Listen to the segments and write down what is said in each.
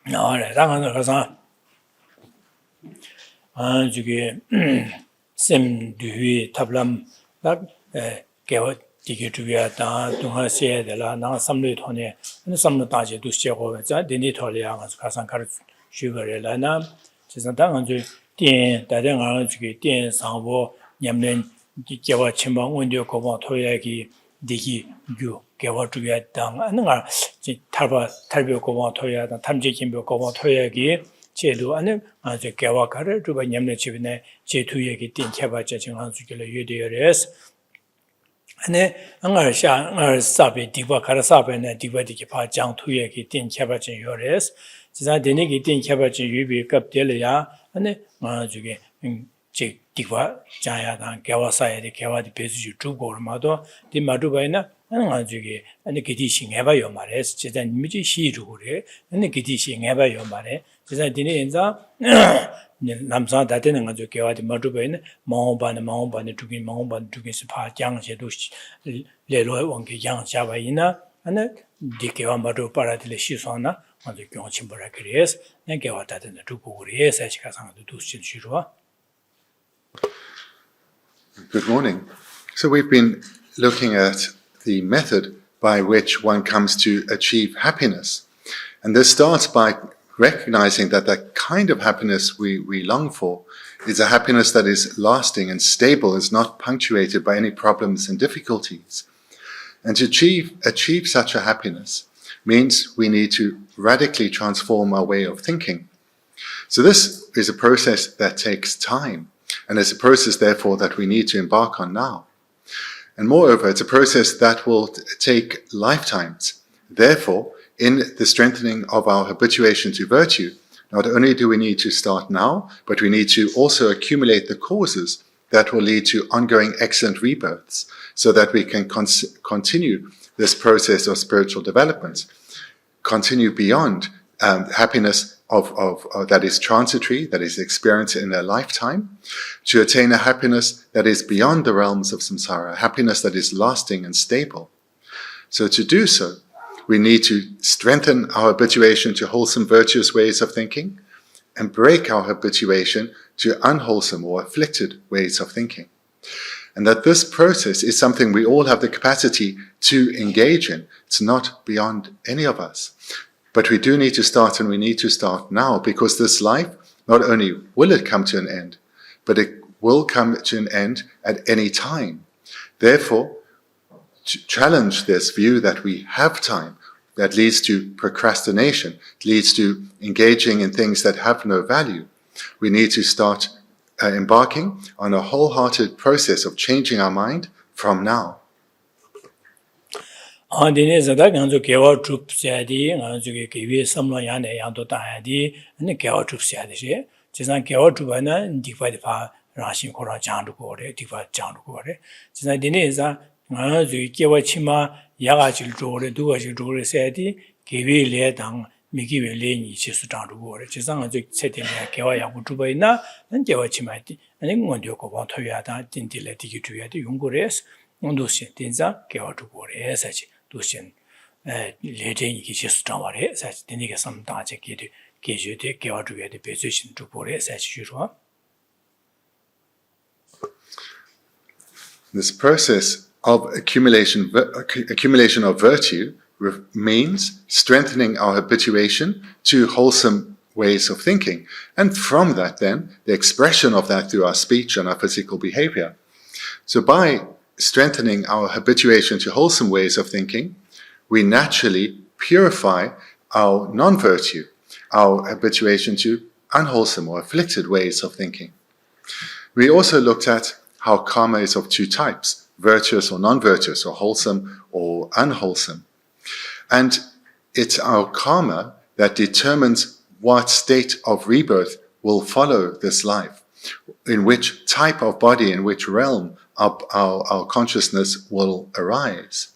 나래 당하는 가서 저기 샘두위 탑람 딱 개와 디게 주야다 동하세야들라 나 삼류 돈에 삼류 다제도 시작하고 자 데니 털이야 가서 가르 슈거래라나 지금 당한주 店大家저기 店상보 냠는 개와 침방 원료 고보 토야기 디기 유 개와 주야당 하는 거 탈비 고보 토야다 탐지 김비 고보 토야기 제도 안에 아주 개와 가를 주바 냠는 집에 제투 얘기 店개발자 정한 주길래 유디어레스 안에 angар sabe diwa kara sabe na diwa di pa jang tu ye ki tin kya ba chen yores 지사 되네 기 tin kya ba chen yubi kap de ya ane ma ju ge che diwa jaya da kya wa sa ye de kya wa di pe su ju go ma do di ma du ba na ane ju ge ane ki di shin he ba yo ma re 지사 ni mi ji shi ru re ane ki di shin he ba yo ma re 지사 되네 enza 남사 다되는 거죠. 개와디 마두베는 마음반에 두긴 마음반 두긴스 파장제도 레로의 원기 양자바이나 하나 디케와 마두 파라딜 시소나 먼저 경험침보라 그래서 내가 다되는 두고 그래서 제가 상도 두신 주로. Good morning. So we've been looking at the method by which one comes to achieve happiness. And this starts by recognizing that the kind of happiness we long for is a happiness that is lasting and stable, is not punctuated by any problems and difficulties. And to achieve such a happiness means we need to radically transform our way of thinking. So this is a process that takes time, and it's a process, therefore, that we need to embark on now. And moreover, it's a process that will take lifetimes. Therefore, in the strengthening of our habituation to virtue, not only do we need to start now, but we need to also accumulate the causes that will lead to ongoing excellent rebirths, so that we can continue this process of spiritual development, continue beyond happiness that is transitory, that is experienced in a lifetime, to attain a happiness that is beyond the realms of samsara, a happiness that is lasting and stable. So to do so, we need to strengthen our habituation to wholesome, virtuous ways of thinking and break our habituation to unwholesome or afflicted ways of thinking. And that this process is something we all have the capacity to engage in. It's not beyond any of us. But we do need to start, and we need to start now, because this life, not only will it come to an end, but it will come to an end at any time. Therefore, to challenge this view that we have time, that leads to procrastination, leads to engaging in things that have no value. We need to start embarking on a wholehearted process of changing our mind from now. Dine zada ganzo gewa trup siadi, ganzo gewe samlo yane yando tayadi, ane gewa trup siadi she. Jizan gewa trupa na dikwa dipa rashin kora jandu gore, dikwa jandu gore. Jizan dine za ganzo gewa chima yaga chil zhore, duwa chil zhore siadi, gewe le dang, migiwe le ni chi su jandu gore. Jizan ganzo seti le gewa yagu trupa ina, ane gewa chima di, ane ngondo koba toya da, dindi le diki tuya di yung gore es, ngondo si, dinza gewa trupa gore es achi. 도신 레전이 기시스 장와래 사실 되게 삼다제 기대 계주대 개와주에 배수신 주보래 사실로. This process of accumulation of virtue means strengthening our habituation to wholesome ways of thinking, and from that then the expression of that through our speech and our physical behavior. So by strengthening our habituation to wholesome ways of thinking, we naturally purify our non-virtue, our habituation to unwholesome or afflicted ways of thinking. We also looked at how karma is of two types, virtuous or non-virtuous, or wholesome or unwholesome. And it's our karma that determines what state of rebirth will follow this life, in which type of body, in which realm our consciousness will arise.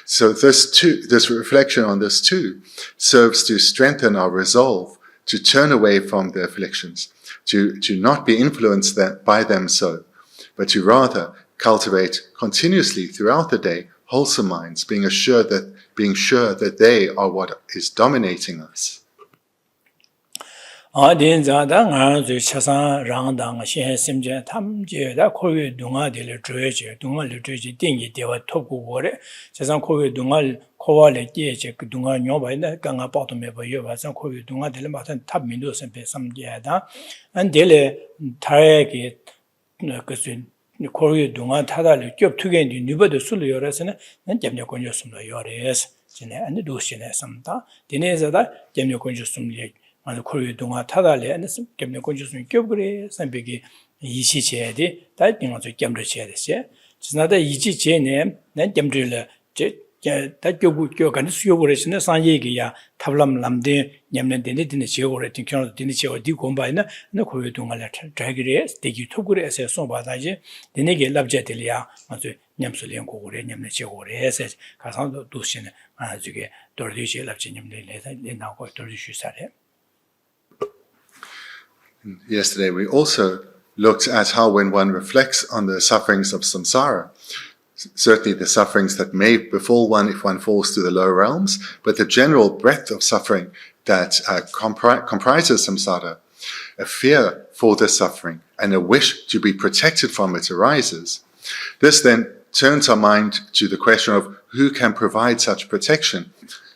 So this reflection on this too serves to strengthen our resolve to turn away from the afflictions, to not be influenced by them so, but to rather cultivate continuously throughout the day wholesome minds, being sure that they are what is dominating us. Dinzada nga chasan rangdang shen simjen tamje da koyu dunga de dreje dunga le dreje dingi dewa toku gore chasan koyu dunga kowa le jeje dunga nyoba na ganga pato me ba yoba san koyu dunga de ma tan tab mindu sempe samje da an dele taye ge 그슨 koyu dunga tada le kyop tugen di nubado sulu yorasene nan jamnya konyo sumla yores jine an do shine samta dinezada jamnya konyo sumle 아주 코르 동아 타달래 안에서 겸내 건조순 껴그래 산백이 이시제디 달빙어 저 겸을 해야 되지 지나다 이지제네 난 겸들래 다 껴간 수요버리시네 산얘기야 탑람 남데 냠는데 되는 지역으로 tin켜도 되는 지역 어디 공부하나 나 코르 동아래 자기래 되기 토그래서 손바다지 되네게 랍제들이야 아주 냠술련 고고래 냠네 지역으로 해서 가상도 도시는 아주게 돌리지 랍제 냠네 나고 돌리시 살해 Yesterday, we also looked at how when one reflects on the sufferings of samsara, certainly the sufferings that may befall one if one falls to the lower realms, but the general breadth of suffering that comprises samsara, a fear for this suffering and a wish to be protected from it arises. This then turns our mind to the question of who can provide such protection,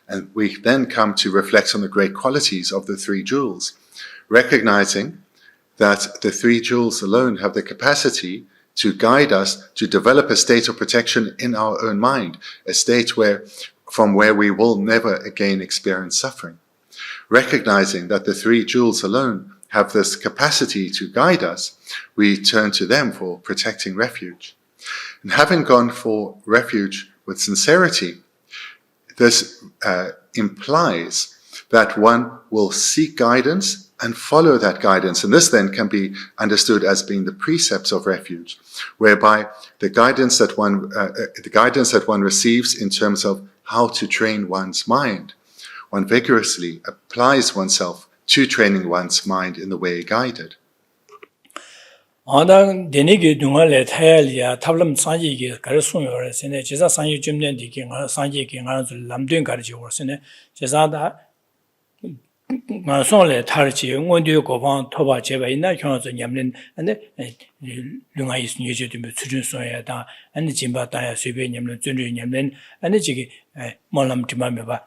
and we then come to reflect on the great qualities of the three jewels, recognizing that the three jewels alone have the capacity to guide us to develop a state of protection in our own mind, a state from where we will never again experience suffering. Recognizing that the three jewels alone have this capacity to guide us, we turn to them for protecting refuge. And having gone for refuge with sincerity, this implies that one will seek guidance and follow that guidance. And this then can be understood as being the precepts of refuge, whereby the guidance that one receives in terms of how to train one's mind, one vigorously applies oneself to training one's mind in the way guided. 아당 데니게 둥알레 타야리아 탑람 산지게 가르송요레스네 제사 산지 쯤된디게 산지게 가르줄 남된 가르지고스네 제사다 손에 타르지 원디오 고방 토바 제바 있나 형어서 냠는 근데 룽아 있으니 예제도 수준소야다 아니 짐바다야 수배 냠는 준주 냠는 아니 지기 몰람 디마메바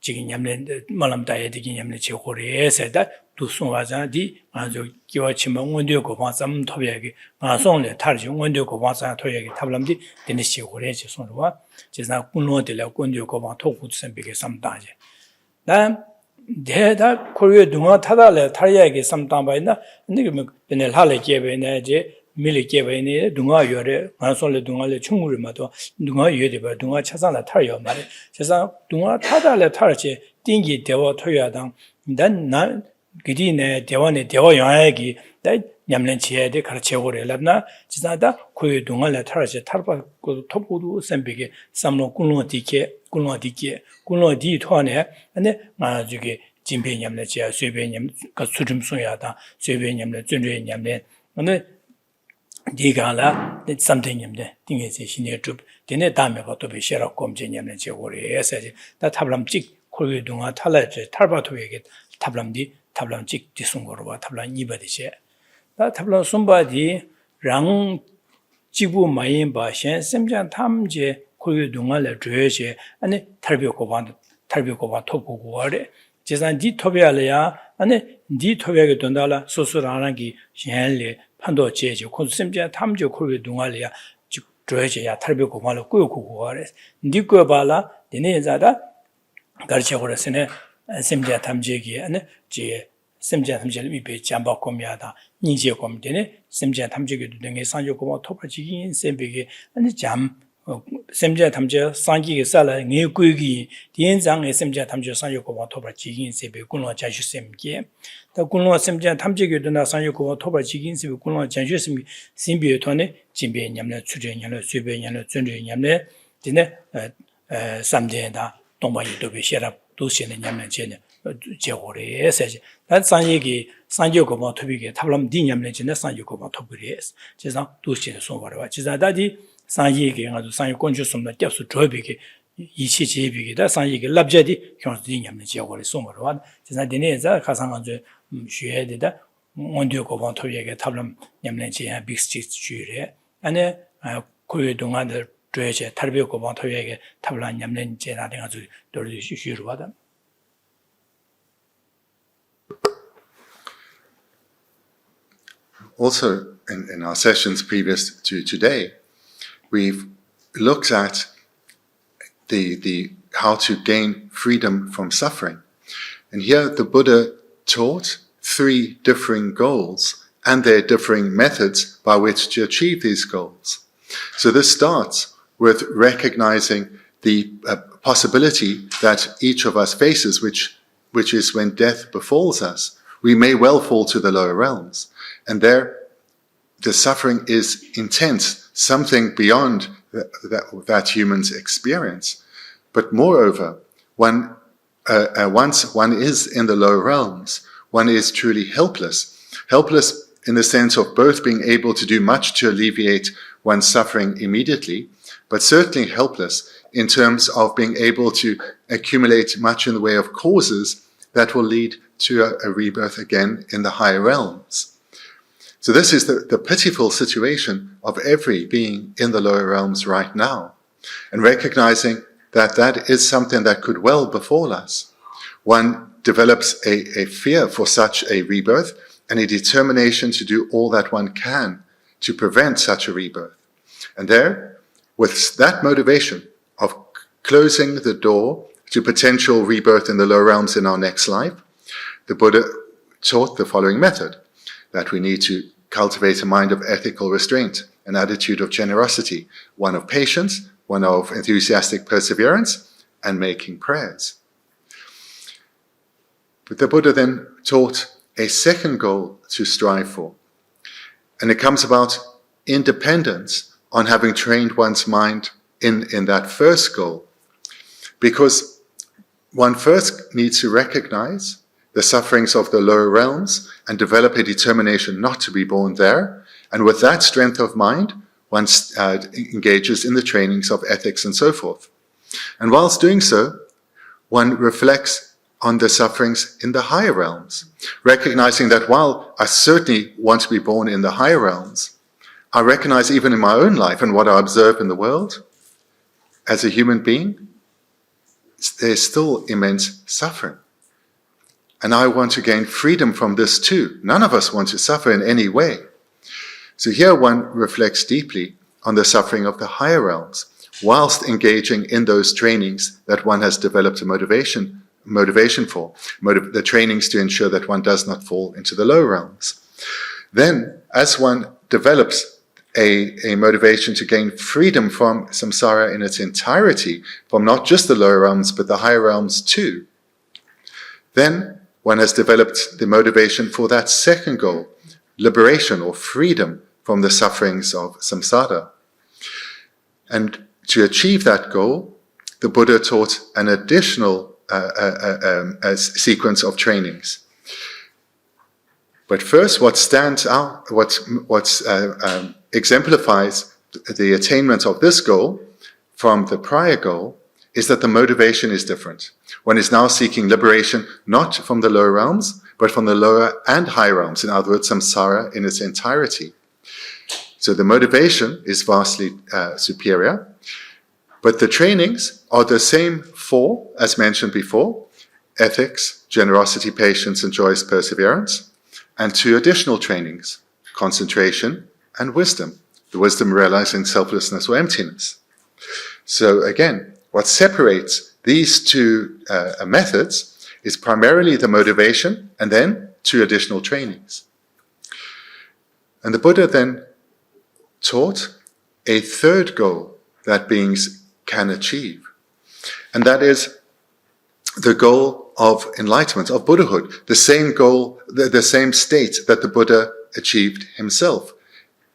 지기 냠는 몰람다야 디기 냠는 제고리에서다 두송와자디 아주 기와치만 원디오 고방 삼 토비하게 손에 타르지 원디오 고방 삼 토비하게 탑람디 되는 시고리에서 손으로와 제사 군로들라 원디오 고방 토구스비게 삼다제 난 대다 코리아 동아 타달래 타리아게 삼담바이나 근데 그 베넬 할레 게베네 제 밀리 게베네 동아 요래 만솔레 동아레 충무르마도 동아 요데바 동아 차산라 타요 말에 세상 동아 타달래 타르지 띵기 대와 토야당 난나 그디네 대원의 대와 영향이 다 냠는 지혜데 가르쳐고래라나 지나다 코리아 동아레 타르지 타르바 토부도 셈비게 삼로 군로디게 군로디 토네 근데 저기 진배냠네 지야 쇠배냠 그 수줌송야다 쇠배냠네 준죄냠네 근데 디가라 something냠네 띵에서 신의 줍 되네 다음에 것도 비셔라 검제냠네 제고리에서 다 탑람 찍 코르 동아 탈라제 탈바토에게 탑람 찍 디송거로 봐 탑람 이바디제 다 탑람 손바디 랑 지부 마인 바신 심장 탐제 코르 동아를 줘야지 아니 탈비고반 토고고래 제산 디 토비알이야 아니 디 토비하게 된다라 소소라나기 현리 판도 제지 콘심제 탐제 코르 동아리야 줘야지야 탈비고반을 꾸고고래 니고 발라 되네자다 가르쳐고래스네 심제 탐제기 아니 제 심제 탐제를 미베 잠바콤야다 니제 콤되네 심제 탐제기도 등에 상조고모 토파지긴 셈베게 아니 잠 semja tamje sangi ge sala nge kuigi dienjang semja tamje sanyo ko toba jigin sebe kunwa jashu semge ta kunwa semja tamje ge dona sanyo ko toba jigin sebe kunwa jashu semge simbe tone jimbe nyamne chuje nyamne sube nyamne zunje nyamne dine samde da 동바 유도be shera 도시는 nyamne jene 제고래 세지 단 sanyi sanyo ko tobi게 탑람 디 nyamne jene sanyo ko tobure 제상 도시는 소바와 지자다디 상이게 아주 상이 건조 som나 겹수 줘비게 이치 제비기다 상이게 랍제디 경수디 냠네 제고리 송거와 진짜 디네자 가상한저 쉬해되다 원dio 고번 토예게 탑람 냠네 제야 빅스틱 주래 안에 고유 동안들 죄제 탈비 고번 토예게 탑람 냠네 제나 내가 저 돌리 쉬르와다 Also, in our sessions previous to today, we've looked at the how to gain freedom from suffering. And here the Buddha taught 3 differing goals and their differing methods by which to achieve these goals. So this starts with recognizing the possibility that each of us faces, which is when death befalls us. We may well fall to the lower realms. And there, the suffering is intense, something beyond that humans experience. But moreover, once one is in the lower realms, one is truly helpless. Helpless in the sense of both being able to do much to alleviate one's suffering immediately, but certainly helpless in terms of being able to accumulate much in the way of causes that will lead to a rebirth again in the higher realms. So this is the pitiful situation of every being in the lower realms right now. And recognizing that that is something that could well befall us. One develops a fear for such a rebirth and a determination to do all that one can to prevent such a rebirth. And there, with that motivation of closing the door to potential rebirth in the lower realms in our next life, the Buddha taught the following method, that we need to cultivate a mind of ethical restraint, an attitude of generosity, one of patience, one of enthusiastic perseverance, and making prayers. But the Buddha then taught a second goal to strive for. And it comes about independence on having trained one's mind in that first goal. Because one first needs to recognize the sufferings of the lower realms and develop a determination not to be born there. And with that strength of mind, one engages in the trainings of ethics and so forth. And whilst doing so, one reflects on the sufferings in the higher realms, recognizing that while I certainly want to be born in the higher realms, I recognize even in my own life and what I observe in the world, as a human being, there's still immense suffering. And I want to gain freedom from this too. None of us want to suffer in any way. So here one reflects deeply on the suffering of the higher realms, whilst engaging in those trainings that one has developed a motivation for, the trainings to ensure that one does not fall into the lower realms. Then, as one develops a motivation to gain freedom from samsara in its entirety, from not just the lower realms, but the higher realms too, then one has developed the motivation for that second goal, liberation or freedom from the sufferings of samsara. And to achieve that goal, the Buddha taught an additional sequence of trainings. But first, what stands out, what exemplifies the attainment of this goal from the prior goal is that the motivation is different. One is now seeking liberation not from the lower realms, but from the lower and higher realms, in other words, samsara in its entirety. So the motivation is vastly superior, but the trainings are the same for, as mentioned before, ethics, generosity, patience, and joyous perseverance, and 2 additional trainings, concentration and wisdom, the wisdom realizing selflessness or emptiness. So again, what separates these 2 methods is primarily the motivation and then 2 additional trainings. And the Buddha then taught a third goal that beings can achieve. And that is the goal of enlightenment, of Buddhahood, the same goal, the same state that the Buddha achieved himself,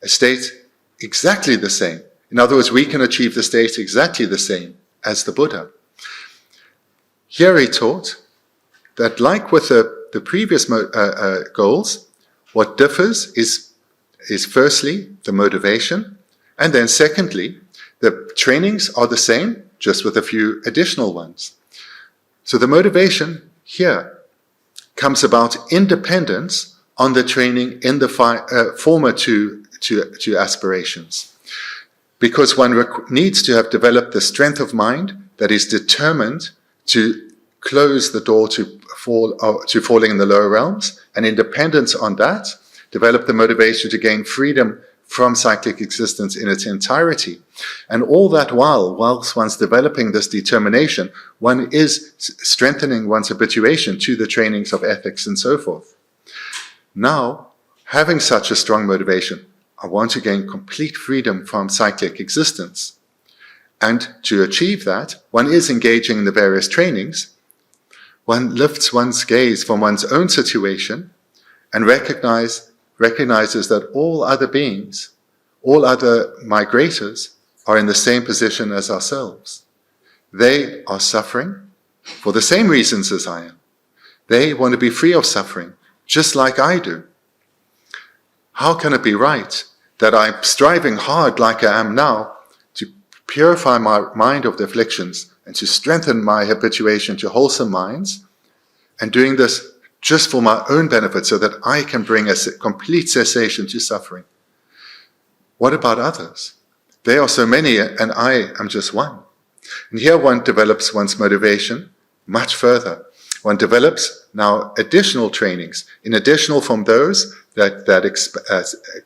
a state exactly the same. In other words, we can achieve the state exactly the same as the Buddha. Here he taught that, like with the previous goals, what differs is firstly the motivation, and then secondly, the trainings are the same, just with a few additional ones. So the motivation here comes about independence on the training in the former two aspirations. Because one needs to have developed the strength of mind that is determined to close the door to falling in the lower realms, and independence on that, develop the motivation to gain freedom from cyclic existence in its entirety. And all that whilst one's developing this determination, one is strengthening one's habituation to the trainings of ethics and so forth. Now, having such a strong motivation, I want to gain complete freedom from cyclic existence. And to achieve that, one is engaging in the various trainings. One lifts one's gaze from one's own situation and recognizes that all other beings, all other migrators, are in the same position as ourselves. They are suffering for the same reasons as I am. They want to be free of suffering, just like I do. How can it be right that I'm striving hard like I am now to purify my mind of the afflictions and to strengthen my habituation to wholesome minds, and doing this just for my own benefit so that I can bring a complete cessation to suffering? What about others? They are so many and I am just one. And here one develops one's motivation much further. One develops now additional trainings, in additional from those that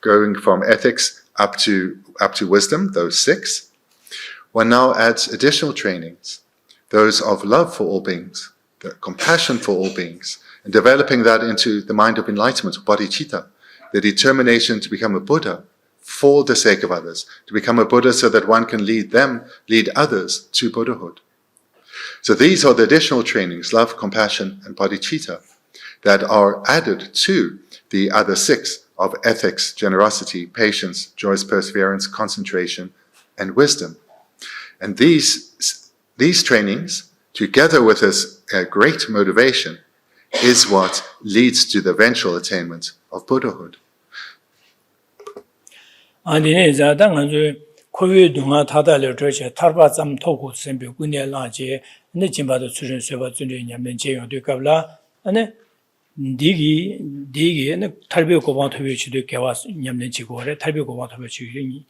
going from ethics up to wisdom, those 6. One now adds additional trainings, those of love for all beings, the compassion for all beings, and developing that into the mind of enlightenment, bodhicitta, the determination to become a Buddha for the sake of others, to become a Buddha so that one can lead others to Buddhahood. So these are the additional trainings, love, compassion, and bodhicitta, that are added to the other 6 of ethics, generosity, patience, joyous perseverance, concentration, and wisdom. And these trainings, together with this great motivation, is what leads to the eventual attainment of Buddhahood. Digi tarbiya ko bang thobe chido kewa nyamne chi gore tarbiya ko bang thobe chi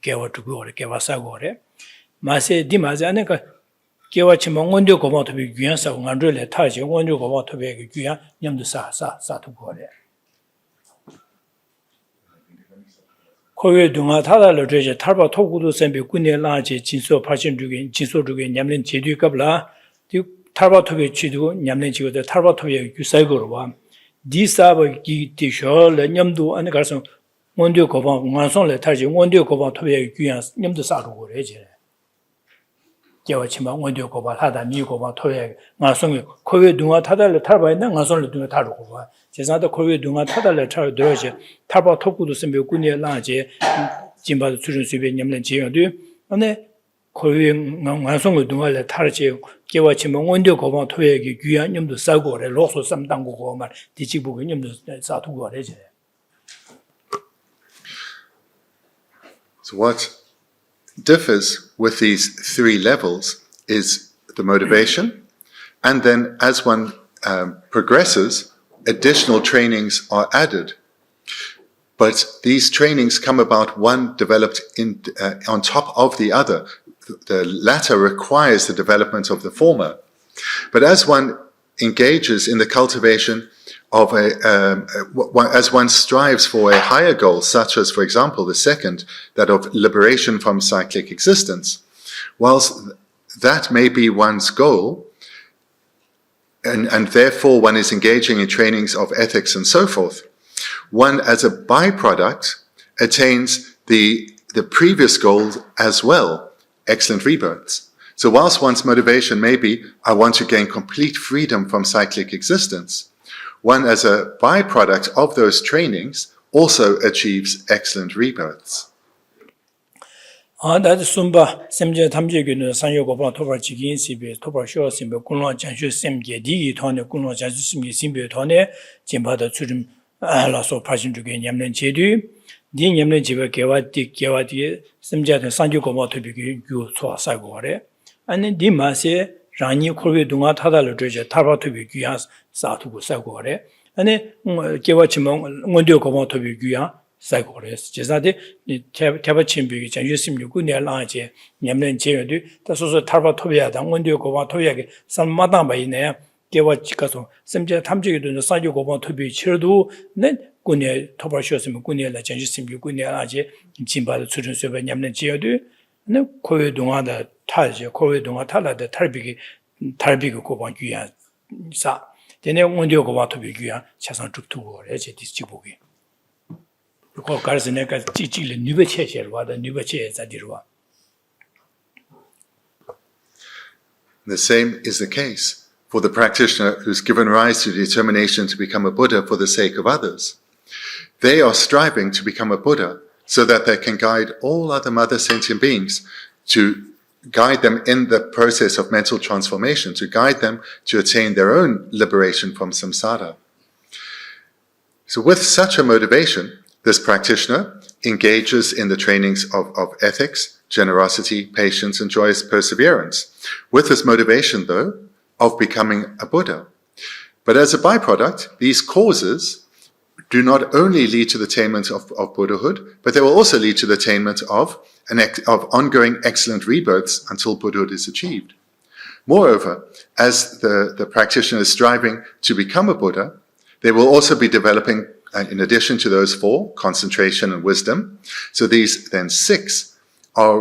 kewa tu gore kewa sa gore mase di ma ja ne ka kewa chi mong ndio ko bang thobe gyan sa ngandre le tha chi ndio ko bang thobe gyan nyamdu sa tu gore kowe dunga thada lo je tarba thogudu sembe kunne la je jinso phachin duge jinso duge nyamlen jedu kabla di tarba thobe chidu nyamlen chigo de tarba thobe yusai gorwa di saba gi ti sho le nyamdu an garson ngondio ko ba nganson le tarji ngondio ko ba thobe gyan nyamdu sa ro gore je jewa chima ngondio ko ba hada mi ko ba thobe nganson kowe dunga thada le tarba na nganson le dunga taru ko ba 제사도 코웨 동아 타달래 차 들어je 타바 토구도 선배 군에 라제 진바도 출연 수배 냠는 제요도 안에 코웨 완성을 동아래 타르제 개와치 몽원도 고방 토에게 귀한 념도 싸고래 로소 삼당고고 말 디지부고 념도 싸두고래제. So what differs with these 3 levels is the motivation, and then as one progresses, additional trainings are added. But these trainings come about one developed on top of the other. The latter requires the development of the former. But as one engages in the cultivation of as one strives for a higher goal, such as, for example, the second, that of liberation from cyclic existence, whilst that may be one's goal, and therefore one is engaging in trainings of ethics and so forth, one as a byproduct attains the previous goal as well, excellent rebirths. So whilst one's motivation may be, I want to gain complete freedom from cyclic existence, one as a byproduct of those trainings also achieves excellent rebirths. That Sumba Semja Tamjigin, Sanyogo Toba Chigin Sibe, Toba Shaw Simba, Kunla Janju Semge, Digi Tone, Kunla Janju Simbe Tone, Jimba the Turim, Lasso Passion to gain Yamlen Chedu, Din Yamlen Jiba Gewati, Semja and Sanyogo to begin you to a Sagore, 아니 디마세 라니 콜베 동아 타달로 되제 타바토비 귀야 사투고 사고래 아니 개와치몽 원dio 고모토비 귀야 사고래 제자데 태바침비 장 66년 라제 냠는 제여도 다소서 타바토비야다 원dio 고모토비야게 삼마당 바이네 개와치가서 semje 탐지게 되는 사주 고모토비 치르도 네 군에 토바쇼스면 군에라 장 66년 라제 진바도 수준수에 냠는 제여도 네 코에 동아다 타지 코에 동아 탈라데 탈비기 고방 귀야 사 되네 원dio 고바토비 귀야 차상 죽투고래 제 디스지보기 고 가르스네가 찌찌를 뉴베체셔 와다 뉴베체 자디르와 The same is the case for the practitioner who's given rise to the determination to become a Buddha for the sake of others. They are striving to become a Buddha so that they can guide all other mother sentient beings, to guide them in the process of mental transformation, to guide them to attain their own liberation from samsara. So with such a motivation, this practitioner engages in the trainings of ethics, generosity, patience, and joyous perseverance, with this motivation, though, of becoming a Buddha. But as a byproduct, these causes do not only lead to the attainment of Buddhahood, but they will also lead to the attainment of ongoing excellent rebirths until Buddhahood is achieved. Moreover, as the practitioner is striving to become a Buddha, they will also be developing, in addition to those 4, concentration and wisdom. So these then 6 are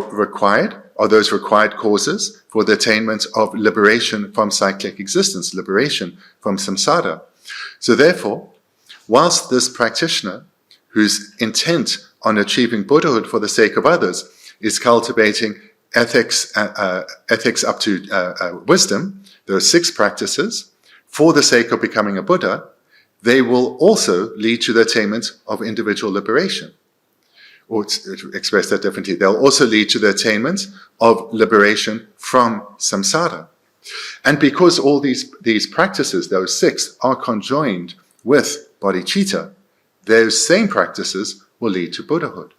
those required causes for the attainment of liberation from cyclic existence, liberation from samsara. So therefore, whilst this practitioner, who's intent on achieving Buddhahood for the sake of others, is cultivating ethics up to wisdom, there are 6 practices, for the sake of becoming a Buddha, they will also lead to the attainment of individual liberation. Or to express that differently, they'll also lead to the attainment of liberation from samsara. And because all these practices, those 6, are conjoined with bodhicitta, those same practices will lead to Buddhahood.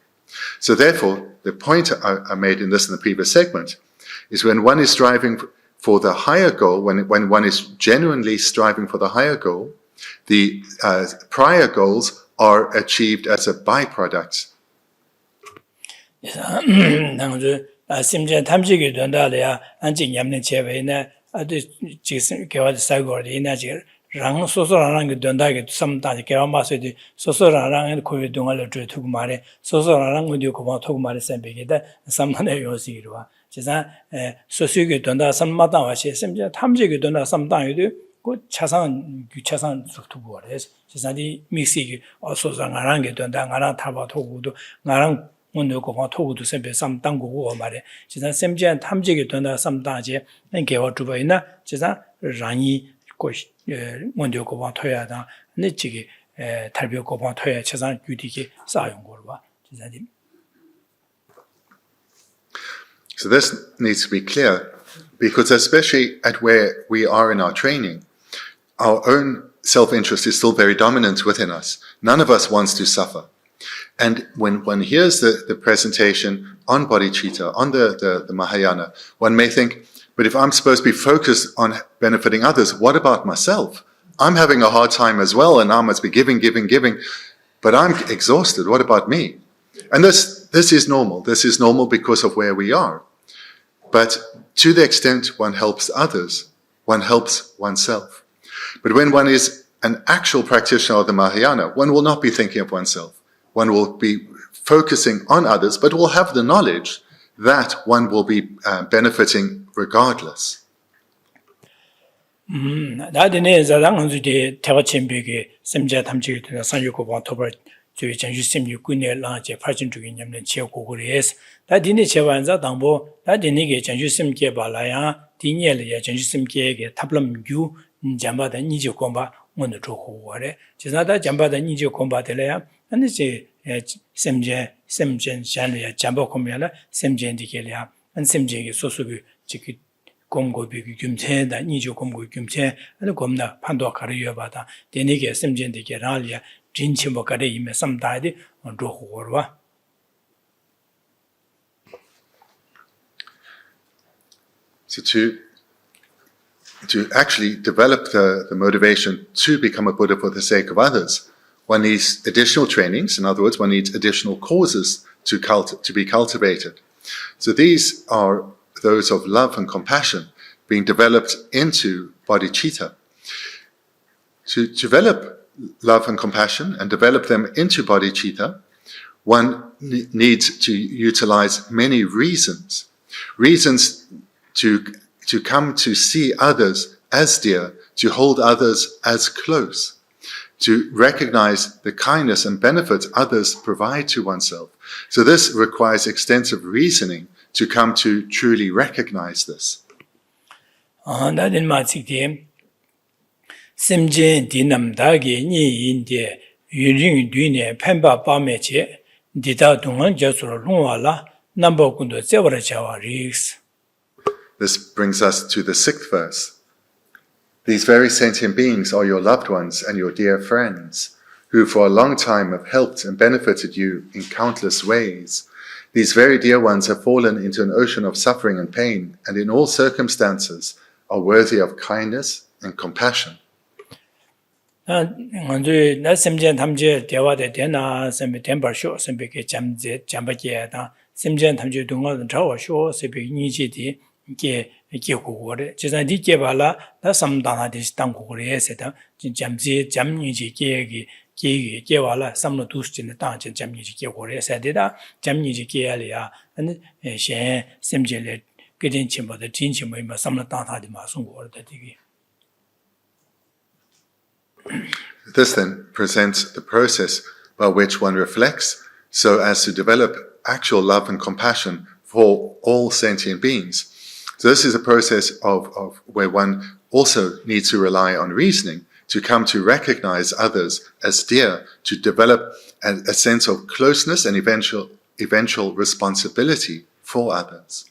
So therefore, the point I made in the previous segment is when one is striving for the higher goal, when one is genuinely striving for the higher goal, the prior goals are achieved as a byproduct. 심지어 탐지기 된다래야 안직 냠는 제외나 아주 지금 개화도 사고리나 지금 랑 소소라는 게 된다게 삼다지 개화 마서도 소소라는 코에 동안을 주고 말해 소소라는 것도 고마 토고 말해 셈베게다 삼만의 요시기로와 제가 소수기 된다 삼마다 와시 심지어 탐지기 된다 삼다에도 그 차상 규차상 두고 말해 제가이 믹스기 소소라는 게 된다 나랑 타바 토고도 나랑 원도 고마 토고도 셈베 삼당고 말해 제가 심지어 탐지기 된다 삼다지 개화 주바이나 제가 랑이 고시 원dio 고방 토야다 네지기 탈비 고방 토야 최상 유디기 사용 거와 지사님. So this needs to be clear, because especially at where we are in our training, our own self-interest is still very dominant within us. None of us wants to suffer. And when one hears the presentation on bodhicitta, on the Mahayana, one may think, but if I'm supposed to be focused on benefiting others, what about myself? I'm having a hard time as well, and I must be giving, but I'm exhausted. What about me? And this is normal. This is normal because of where we are. But to the extent one helps others, one helps oneself. But when one is an actual practitioner of the Mahayana, one will not be thinking of oneself. One will be focusing on others, but will have the knowledge that one will be benefiting regardless. 나한테는 자랑은 이제 대화침비게 semja 탐지게 되는 산유고방 토벌 저희 전주 16군에 라제 파진 중인 냠는 지역고그레스 다디네 제반자 당보 다디네게 전주 심게 발라야 디니엘에 전주 심게게 탑럼규 잠바다 니지 공바 오늘 조호월에 지나다 잠바다 니지 공바들래야 아니지 semjen 잔이야 잠바 공면라 semjen디게야 안 sem제게 소소비 지기 공고비 김체다 니지 공고 김체 아니 겁나 판도 가르여 받아 되네게 semjen디게 라리아 진치모 가래 이메 삼다디 조호월와 to actually develop the motivation to become a Buddha for the sake of others, one needs additional trainings. In other words, one needs additional causes to be cultivated. So these are those of love and compassion being developed into bodhicitta. To develop love and compassion and develop them into bodhicitta, one needs to utilize many reasons to come to see others as dear, to hold others as close, to recognize the kindness and benefits others provide to oneself. So this requires extensive reasoning to come to truly recognize this. This brings us to the 6th verse. These very sentient beings are your loved ones and your dear friends, who for a long time have helped and benefited you in countless ways. These very dear ones have fallen into an ocean of suffering and pain, and in all circumstances are worthy of kindness and compassion. This then presents the process by which one reflects so as to develop actual love and compassion for all sentient beings. So this is a process of where one also needs to rely on reasoning to come to recognize others as dear, to develop a sense of closeness and eventual responsibility for others.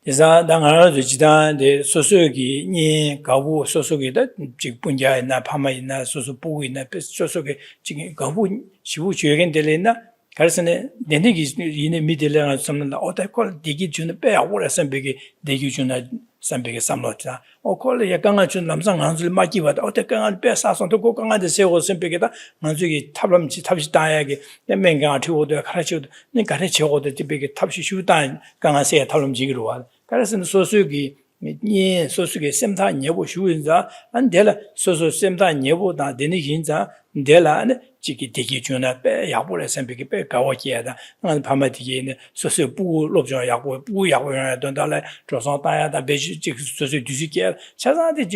Isa dangara zujida de sosogi ni gabu sosogi da jikpunja ina pama ina soso bugu ina sosogi jik gabu shibu juegen delena 가르스네 내내기 이네 미들랑 섬는다 어떻게 되기 주는 빼야고라 선배기 되기 주나 선배기 삼로자 어콜 약간가 준 남상 한줄 맞기 받아 어떻게 강한 빼사선도 꼭 강한데 세고 선배기다 나중에 탑람지 탑시 다야게 내면가 뒤오도 가르쳐도 내 가르쳐고도 집에게 탑시 슈단 강한 세 탑람지기로 와 가르스는 소수기 니 소수게 셈다 녀보 슈인자 안 될라 소소 셈다 녀보다 되는 인자 될라는 지기 되기 주나 빼 야보를 선배기 빼 가오지야다 난 밤에디에 소소 부 롭죠 야보 부 야보야 된다래 조선 다야다 베지 지 소소 뒤지게 차자데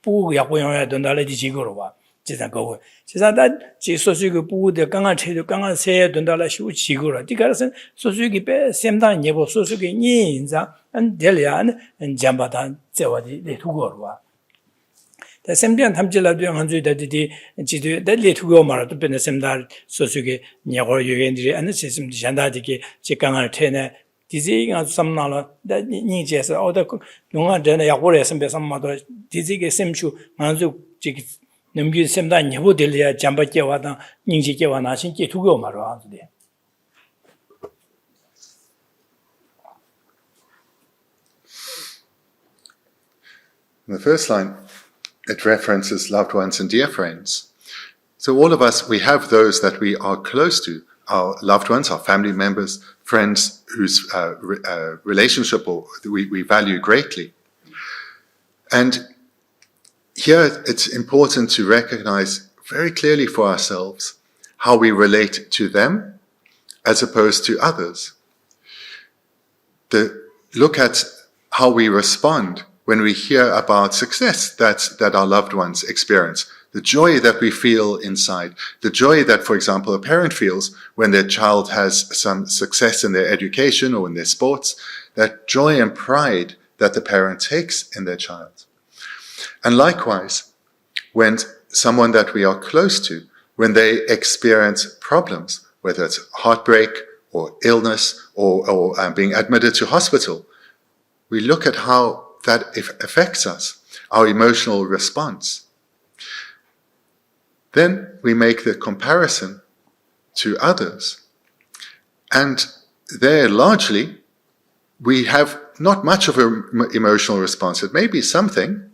부 야보야 된다래 지기로 와 지자 거 지자다 지 소소기 부의 강한 체도 강한 세 된다래 슈 지기로 디가서 소소기 빼 셈다 녀보 소소기 니 인자 안 될야는 잠바다 제와디 레투고로 와 The Sembian Tamjila doing 100 Jidu, that little go mara to Pena Semdar, Sosuke, Nyako Yugendri, and the system Jandadiki, Chikanga Tena, dizzying out some nala, that Nijas, or the Lunga Jana Yakore, some mother, dizzy Semchu, Manzu, Chik, Numbu Semdan, Yahudilia, Jambakiwata, Ninjikiwana, Shinki to go mara. In the first line, it references loved ones and dear friends. So all of us, we have those that we are close to, our loved ones, our family members, friends whose relationship or we value greatly. And here it's important to recognize very clearly for ourselves how we relate to them as opposed to others. Look at how we respond when we hear about success that our loved ones experience, the joy that we feel inside, the joy that, for example, a parent feels when their child has some success in their education or in their sports, that joy and pride that the parent takes in their child. And likewise, when someone that we are close to, when they experience problems, whether it's heartbreak or illness or being admitted to hospital, we look at how that affects us, our emotional response. Then we make the comparison to others. And there largely we have not much of an emotional response. It may be something,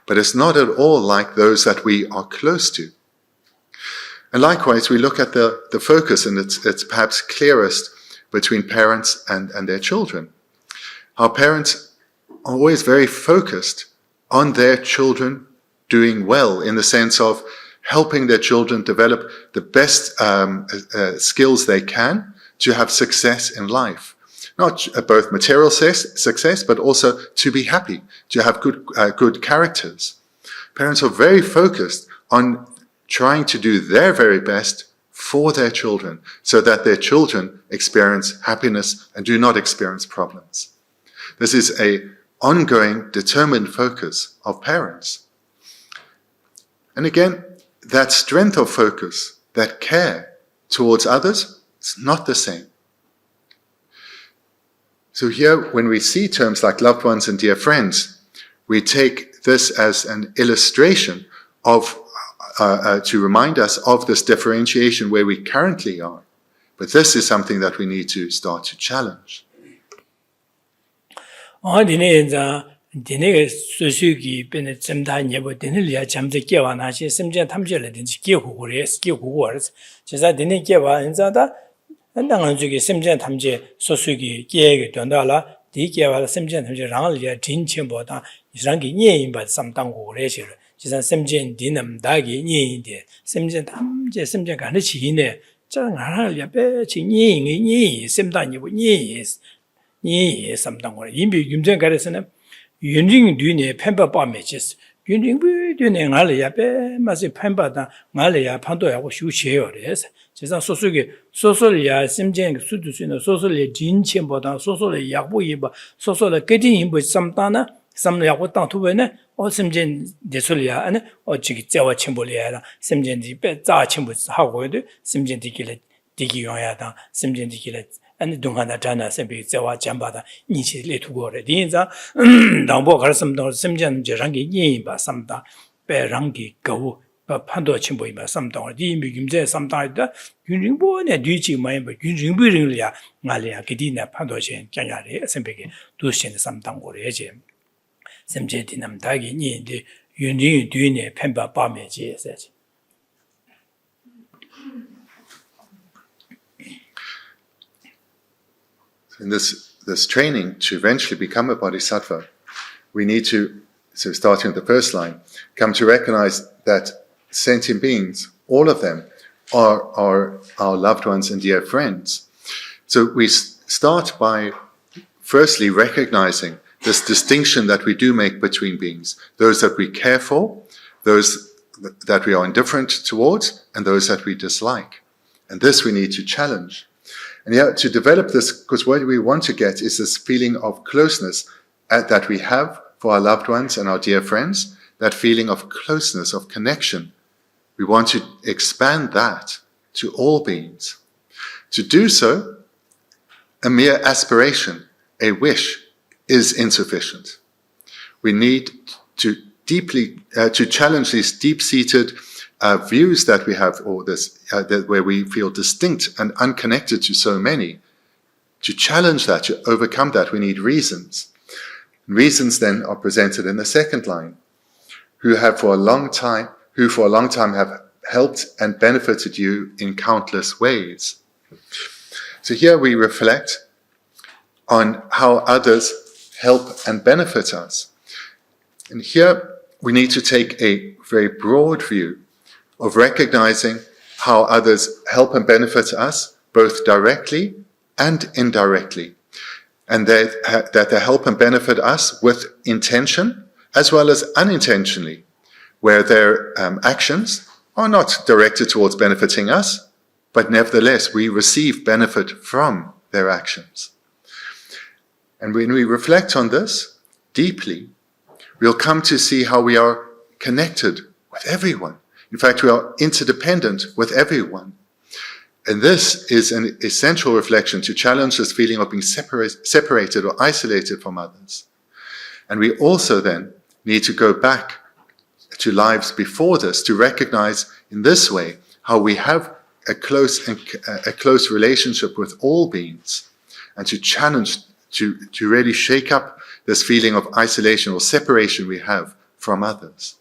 but it's not at all like those that we are close to. And likewise, we look at the focus, and it's perhaps clearest between parents and their children. Our parents are always very focused on their children doing well, in the sense of helping their children develop the best skills they can to have success in life. Not both material success, but also to be happy, to have good characters. Parents are very focused on trying to do their very best for their children, so that their children experience happiness and do not experience problems. This is an ongoing, determined focus of parents. And again, that strength of focus, that care towards others, is not the same. So here, when we see terms like loved ones and dear friends, we take this as an illustration of to remind us of this differentiation where we currently are. But this is something that we need to start to challenge. 지산 semjen dinam dagi nyinde semjen tamje semjen 간의 지인에 저는 하나를 옆에 지니 sem단이 니 삼당고 임비 김전 가르서는 윤징 뒤에 펜바 빠메지스 윤징 뒤에 나를 옆에 마치 펜바다 나를 판도하고 쉬우셔요 그래서 지산 소소리야 semjen 수두스는 소소리 진침보다 소소리 약보이바 소소리 깨진임보 삼다나 삼야고 땅투베네 semjen desolya ane jigi tsewa chimbolya la semjen di pe za chimbo hago de semjen di kile digi yoya da semjen di kile ane dungana dana sembe tsewa jamba da nichi le tu go re din za dangbo gar sem do semjen je rangi yin ba samda pe rangi go ba phando chimbo ba samda di mi gimje samda da yunjingbo ne di chi mai ba yunjingbo ring ya ngale ya gidi na phando chen kyanya re sembe ge du shen samda go re je semje dinam dagi ni de yunjing duine pemba ba me ji says. In this training to eventually become a bodhisattva, we need to, so starting with the first line, come to recognize that sentient beings, all of them, are our loved ones and dear friends. So we start by firstly recognizing this distinction that we do make between beings, those that we care for, those that we are indifferent towards, and those that we dislike. And this we need to challenge. And yet to develop this, because what we want to get is this feeling of closeness that we have for our loved ones and our dear friends, that feeling of closeness, of connection. We want to expand that to all beings. To do so, a mere aspiration, a wish, is insufficient. We need to deeply to challenge these deep-seated views that we have, or this where we feel distinct and unconnected to so many. To challenge that, to overcome that, we need reasons. Reasons then are presented in the second line, who for a long time have helped and benefited you in countless ways. So here we reflect on how others help and benefit us. And here we need to take a very broad view of recognizing how others help and benefit us, both directly and indirectly. And that they help and benefit us with intention as well as unintentionally, where their actions are not directed towards benefiting us, but nevertheless we receive benefit from their actions. And when we reflect on this deeply, we'll come to see how we are connected with everyone. In fact, we are interdependent with everyone. And this is an essential reflection to challenge this feeling of being separated or isolated from others. And we also then need to go back to lives before this to recognize in this way how we have a close relationship with all beings, and to challenge to really shake up this feeling of isolation or separation we have from others.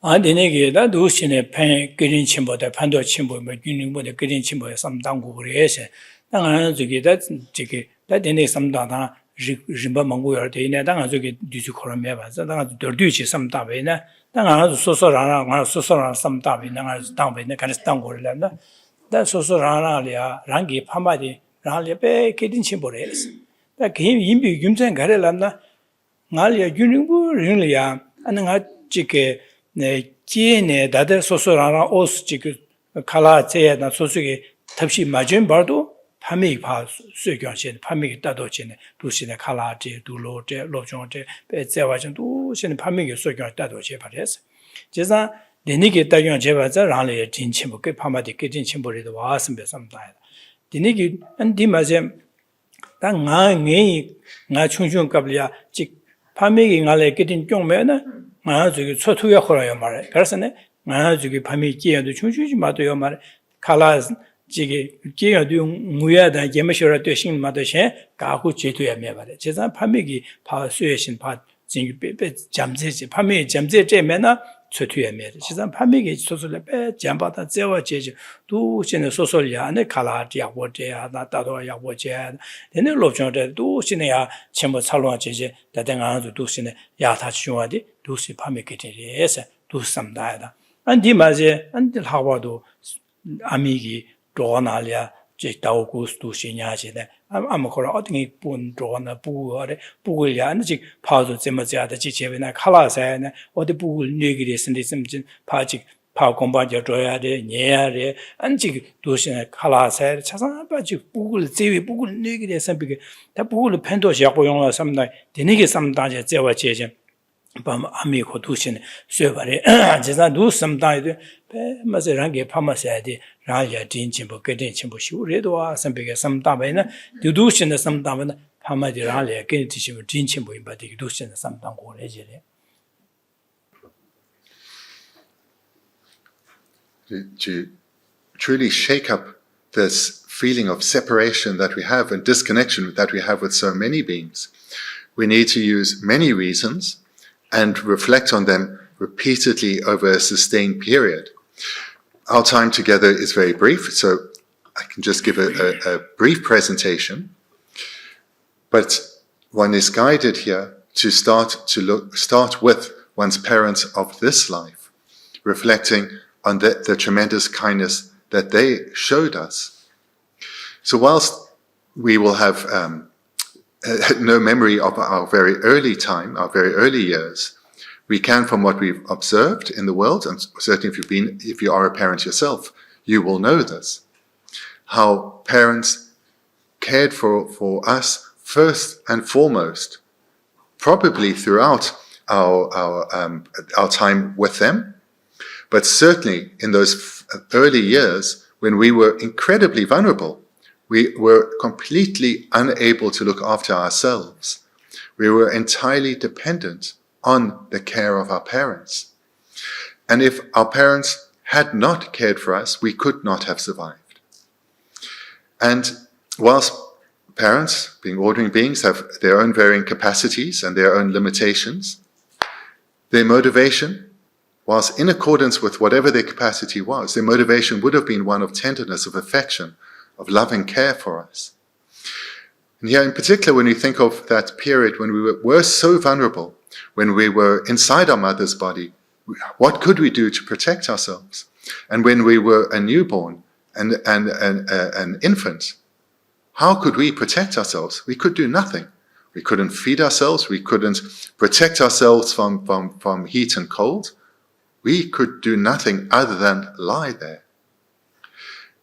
안디네게다 도시네 팬 그린 침보다 판도 침보 뭐 균능보다 그린 침보에 삼당고 그래서 당한 저기다 저기 다데네 삼다다 rimba manguyor de ina danga zoge dusu korame ba za danga dorduchi samta be na danga soso rana nga soso rana samta be na dang be na kan stang go la na da soso rana lia rangi phama de rali be kedin chimbores da kim yimbi yumsen gare la na nga lia yuningbu ring lia an nga chike ne ji ne da de soso rana os chike kala che na soso ge tabshi majin bardo 파미 파 수교신 파미기 따도지네 두신의 칼라지 두로제 로종제 배제와전 두신의 파미기 수교 따도지 발했어. 제가 내니게 따경 제바자 랑레 진침부 그 파마디 그 진침부리도 와슴베 삼다야. 디니기 안디마제 당가게 나 충충 갑리야 직 파미기 나레 그딘 좀매나 나 저기 초투야 허라요 말해. 그래서네 나 저기 파미 끼야도 충충지 마도요 말해. 칼라즈 지게 기여도 무야다 예매셔라 되신 마더셰 가고 제도야 매바래 제산 판매기 파 수여신 파 진기 빼 잠제지 판매 잠제 제매나 최투야 매래 제산 판매기 소설에 빼 잠바다 제와 제지 두 신의 소설이야 안에 칼라디야 워제야 나다도 야워제 내내 로정데 두 신의야 전부 살로와 제제 다등아도 두 신의 야타 중화디 두시 판매기 되리에서 두 삼다야다 안디 마제 안디 하와도 아미기 도나리아 제 다오구스도 신야지네 아무거나 어떻게 본 도나 부어래 부을야 아직 파도 제마자다 지체베나 칼라사네 어디 부을 얘기를 했는데 좀 파직 파 공부하자 줘야 돼 녀야래 안직 도시네 칼라사 차상 빠지 부을 제위 부을 얘기를 했으면 다 부을 펜도시 약보용을 삼다 되게 삼다제 제와 제제 밤 아미고 두신 쇠바래 제가 누 삼다이도 마세랑게 파마사야디 라야 딘침보 게딘침보 시우레도와 삼베게 삼다베나 두두신의 삼다베나 파마디라래 게딘침보 딘침보 임바디 두신의 삼당고 레제레 to truly shake up this feeling of separation that we have and disconnection that we have with so many beings, we need to use many reasons and reflect on them repeatedly over a sustained period. Our time together is very brief, so I can just give a brief presentation. But one is guided here to start with one's parents of this life, reflecting on the tremendous kindness that they showed us. So whilst we will have no memory of our very early time, our very early years, we can, from what we've observed in the world, and certainly if you are a parent yourself, you will know this, how parents cared for us first and foremost, probably throughout our time with them, but certainly in those early years when we were incredibly vulnerable. We were completely unable to look after ourselves. We were entirely dependent on the care of our parents. And if our parents had not cared for us, we could not have survived. And whilst parents, being ordinary beings, have their own varying capacities and their own limitations, their motivation, whilst in accordance with whatever their capacity was, their motivation would have been one of tenderness, of affection, of loving care for us. And here in particular, when we think of that period when we were so vulnerable, when we were inside our mother's body, what could we do to protect ourselves? And when we were a newborn and an infant, how could we protect ourselves? We could do nothing. We couldn't feed ourselves. We couldn't protect ourselves from heat and cold. We could do nothing other than lie there.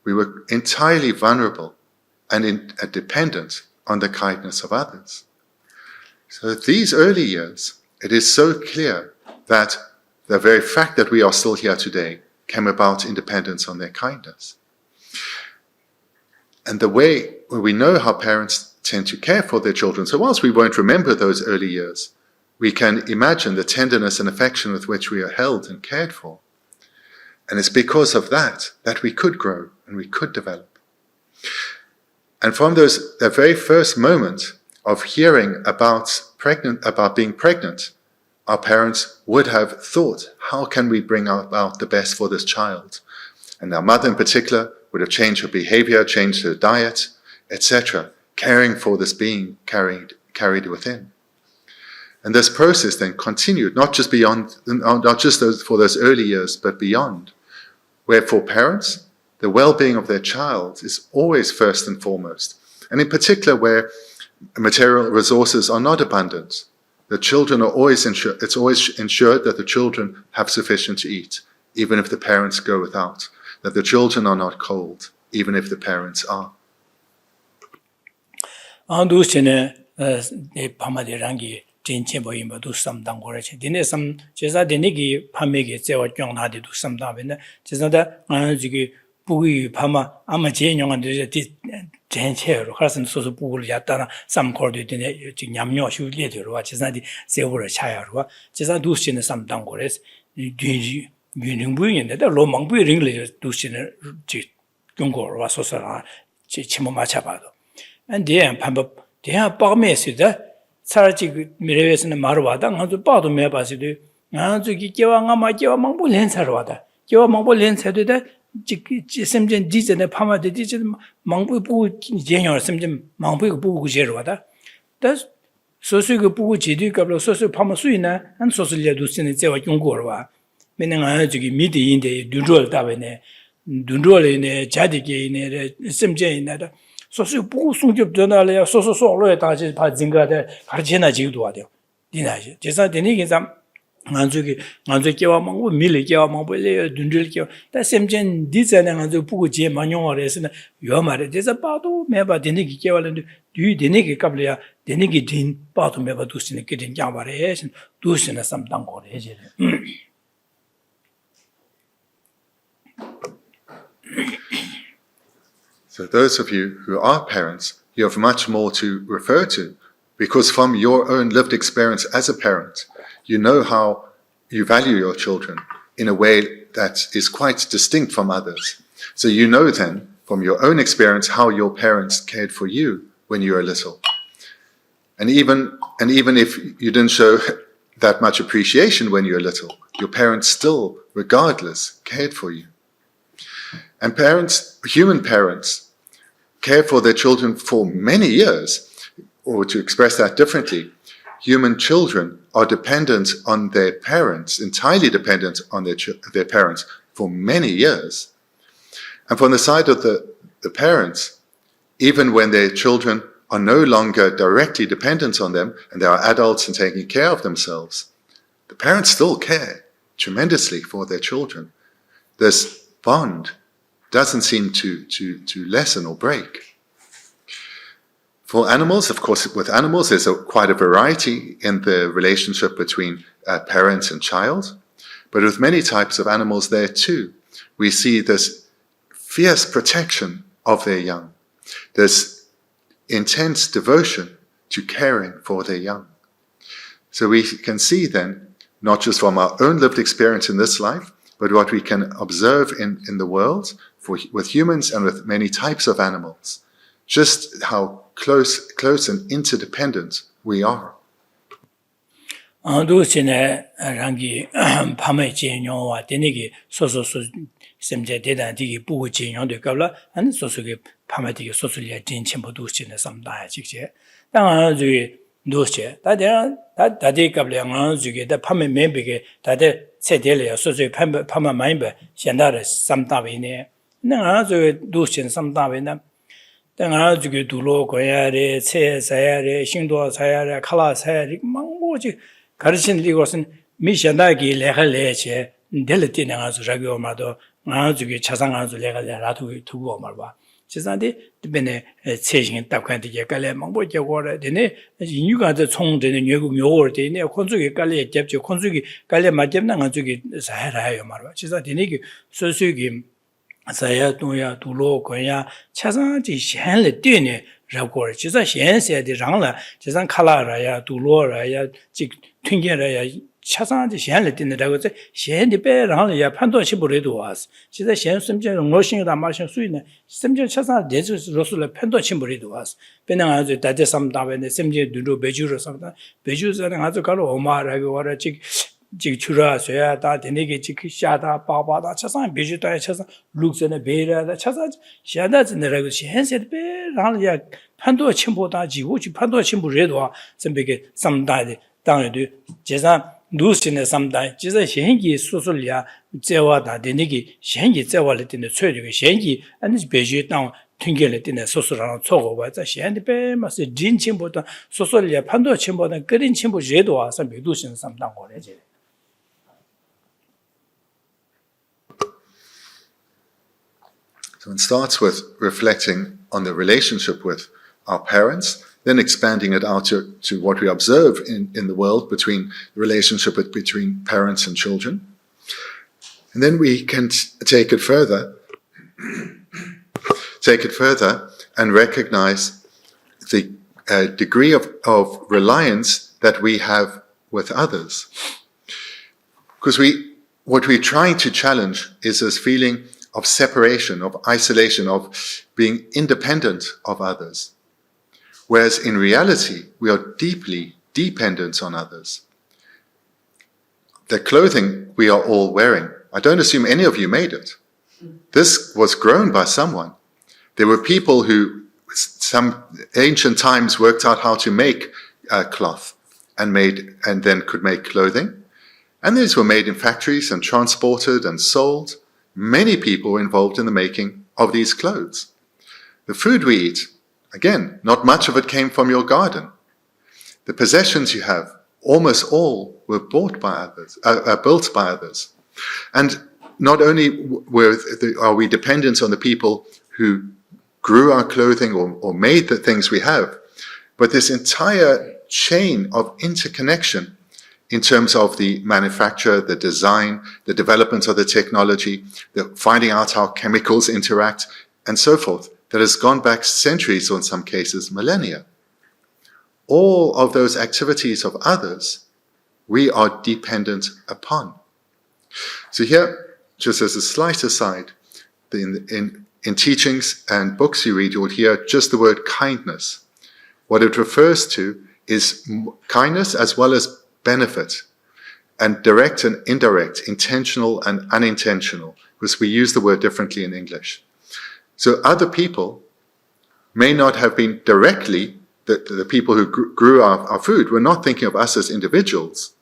We were entirely vulnerable and dependent on the kindness of others. So these early years, it is so clear that the very fact that we are still here today came about in dependence on their kindness. And the way we know how parents tend to care for their children, so whilst we won't remember those early years, we can imagine the tenderness and affection with which we are held and cared for. And it's because of that we could grow and we could develop. And from the very first moment of hearing about being pregnant, our parents would have thought, how can we bring about the best for this child? And our mother in particular would have changed her behavior, changed her diet, etc., caring for this being carried within. And this process then continued, not just for those early years, but beyond, where for parents, the well-being of their child is always first and foremost. And in particular, where material resources are not abundant, the children are always ensured, it's always ensured that the children have sufficient to eat, even if the parents go without, that the children are not cold, even if the parents are. 진짜 보이면도 삼당 거래지. 디네 삼 제사 데니기 파메게 제와 경나데도 삼다베네. 제사다 저기 부기 파마 아마 제용한데 전체로 가서 소소 부를 야다나 삼코르도 되네. 지금 냠뇨 휴리에도 와 제사디 세월을 차야로. 제사 두시는 삼당 거래지. 뒤지 유능부인데 로망부의 링을 두시는 지 중국어로 와서서 치모 맞춰봐도. 안데 방법 대야 빠메스다 사라지 미래에서는 말을 와다 아주 빠도 매봐서도 아주 기계와 아마게와 망보 렌사로 와다 기와 망보 렌사도다 지sem전 디제네 파마데 디제 망보 부고 제녀 sem전 망보 부고 제로 와다 다 소수가 부고 제도 갑로 소수 파마 수이나 안 소수려도 쓰는 제와 중국어로 와 맨날 아주 미디인데 눈롤 다베네 눈롤에네 자디게네 sem전이나다 소수 부고 송접 전화래야 소소 소로에 다시 받진가데 가르치나 지도 와요. 디나지. 제사 되니게 삼 안주기와 망고 밀기와 망고래 둔들기와 다 셈전 디자는 안주 부고 제 만용을 해서는 요 말에 제사 봐도 매바 되니게 깨월는데 뒤 되니게 갑려야 되니게 딘 봐도 매바 두시는 게 된 양발에 두시는 삼당 거래 제. So those of you who are parents, you have much more to refer to, because from your own lived experience as a parent, you know how you value your children in a way that is quite distinct from others. So you know then, from your own experience, how your parents cared for you when you were little. And even if you didn't show that much appreciation when you were little, your parents still, regardless, cared for you. And parents, human parents, care for their children for many years. Or to express that differently, human children are dependent on their parents, entirely dependent on their parents for many years. And from the side of the parents, even when their children are no longer directly dependent on them and they are adults and taking care of themselves, the parents still care tremendously for their children. This bond doesn't seem to lessen or break. For animals, of course, with animals, there's quite a variety in the relationship between parent and child. But with many types of animals there too, we see this fierce protection of their young, this intense devotion to caring for their young. So we can see then, not just from our own lived experience in this life, but what we can observe in the world, with humans and with many types of animals, just how close and interdependent we are. rangi pame jenyo denigi soso semje dedan digi bu jenyo de kabla an soso ge pame digi soso lia jin chembo du sine samda jikje dang ju do che da de kabla ang ju ge da pame membe ge da de che de le soso pame membe xianda de samda we ne na ju du sine samda we na dang ju ge du lo ko ya re che sa ya re xing do sa ya re kala sa ya ri mang ji 가르친 이것은 미션다기 레할레체 델티는 아주 자기오 말도 아주기 차상아주 레갈라도 두고 말봐. 지산데 드베네 체신 답관되게 깔래 망보 저거래 되네 인유가도 총되는 외국 요월 되네 콘주기 깔래 잡죠 콘주기 깔래 맞잡는 아주기 사해라요 말봐. 지산 되네 소수기 사야 도야 두로 거야 차상지 현래 되네 라고 지산 현세의 장라 지산 칼라라야 두로라야 즉 튕겨라야 차상한테 시한을 띠는다고 해서 시한이 빼랑을 야 판도 침보래도 왔어. 진짜 시한 심지어 로싱이다 마신 수있네. 심지어 차상 내주로서 판도 침보래도 왔어. 빼는 아주 다대 삼다베네 심지어 누로 배주로 삼다. 배주서는 아주 가로 오마라고 와라 지금 추라서야 다 되네게 지금 샤다 바바다 차상 배주다에 차상 룩스네 베라다 차상 시한다지네라고 시한세 빼랑을 야 판도 침보다 지고 판도 침보래도 선배게 삼다데 당에도 제산 누스네 삼다 지자 현기 수술이야 제와다 되니기 현기 제와를 때는 최적의 현기 아니 배주 땅 튕겨를 때는 수술하는 초고가 자 현디 배마스 진침보다 수술이야 판도 침보다 그린 침보 제도 와서 메두신 삼당 거래지 So it starts with reflecting on the relationship with our parents, then expanding it out to what we observe in the world between the relationship between parents and children. And then we can take it further and recognize the degree of reliance that we have with others. Because what we're trying to challenge is this feeling of separation, of isolation, of being independent of others. Whereas in reality, we are deeply dependent on others. The clothing we are all wearing, I don't assume any of you made it. This was grown by someone. There were people who, some ancient times, worked out how to make cloth and then could make clothing. And these were made in factories and transported and sold. Many people were involved in the making of these clothes. The food we eat, again, not much of it came from your garden. The possessions you have, almost all were built by others. And not only are we dependent on the people who grew our clothing or made the things we have, but this entire chain of interconnection in terms of the manufacture, the design, the development of the technology, the finding out how chemicals interact, and so forth, that has gone back centuries or in some cases millennia. All of those activities of others, we are dependent upon. So here, just as a slight aside, in teachings and books you read, you will hear just the word kindness. What it refers to is kindness as well as benefit, and direct and indirect, intentional and unintentional, because we use the word differently in English. So other people may not have been directly, the people who grew our food were not thinking of us as individuals,